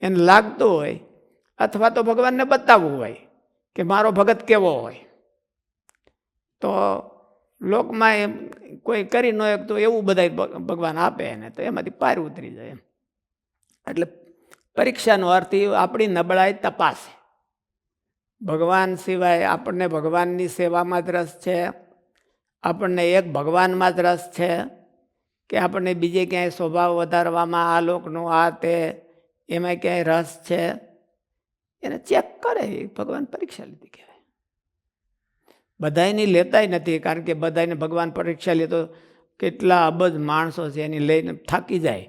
એને લાગતું હોય, અથવા તો ભગવાનને બતાવવું હોય કે મારો ભગત કેવો હોય. તો લોકમાં એમ કોઈ કરી ન એક તો એવું બધા ભગવાન આપે એને, તો એમાંથી પાર ઉતરી જાય એમ. એટલે પરીક્ષાનો અર્થ એ આપણી નબળાઈ તપાસે. ભગવાન સિવાય આપણને ભગવાનની સેવામાં જ રસ છે, આપણને એક ભગવાનમાં જ રસ છે, કે આપણને બીજે ક્યાંય સ્વભાવ વધારવામાં, આ લોકનું આ તે એમાં ક્યાંય રસ છે, એને ચેક કરે. ભગવાન પરીક્ષા લીધી કહેવાય. બધાયની લેતાય નથી, કારણ કે બધાને ભગવાન પરીક્ષા લે તો કેટલા અબજ માણસો છે એની લઈને થાકી જાય.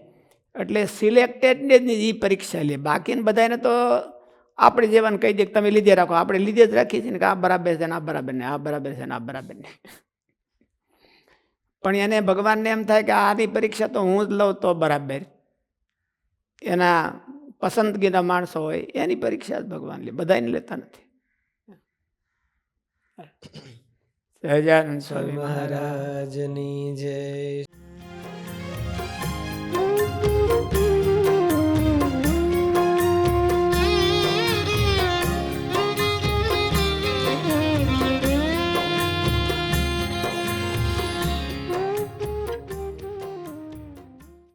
એટલે સિલેક્ટેડને જ એ પરીક્ષા લે. બાકીને બધાને તો આપણે જેવાને કહી દે કે તમે લીધે રાખો, આપણે લીધે જ રાખીએ છીએ ને કે આ બરાબર છે ને આ બરાબર ને, આ બરાબર છે ને આ બરાબર ને. પણ એને ભગવાનને એમ થાય કે આની પરીક્ષા તો હું જ લઉં તો બરાબર. એના પસંદગીના માણસો હોય એની પરીક્ષા જ ભગવાન લે, બધાને લેતા નથી. સહજાનંદ સ્વામી મહારાજની જય.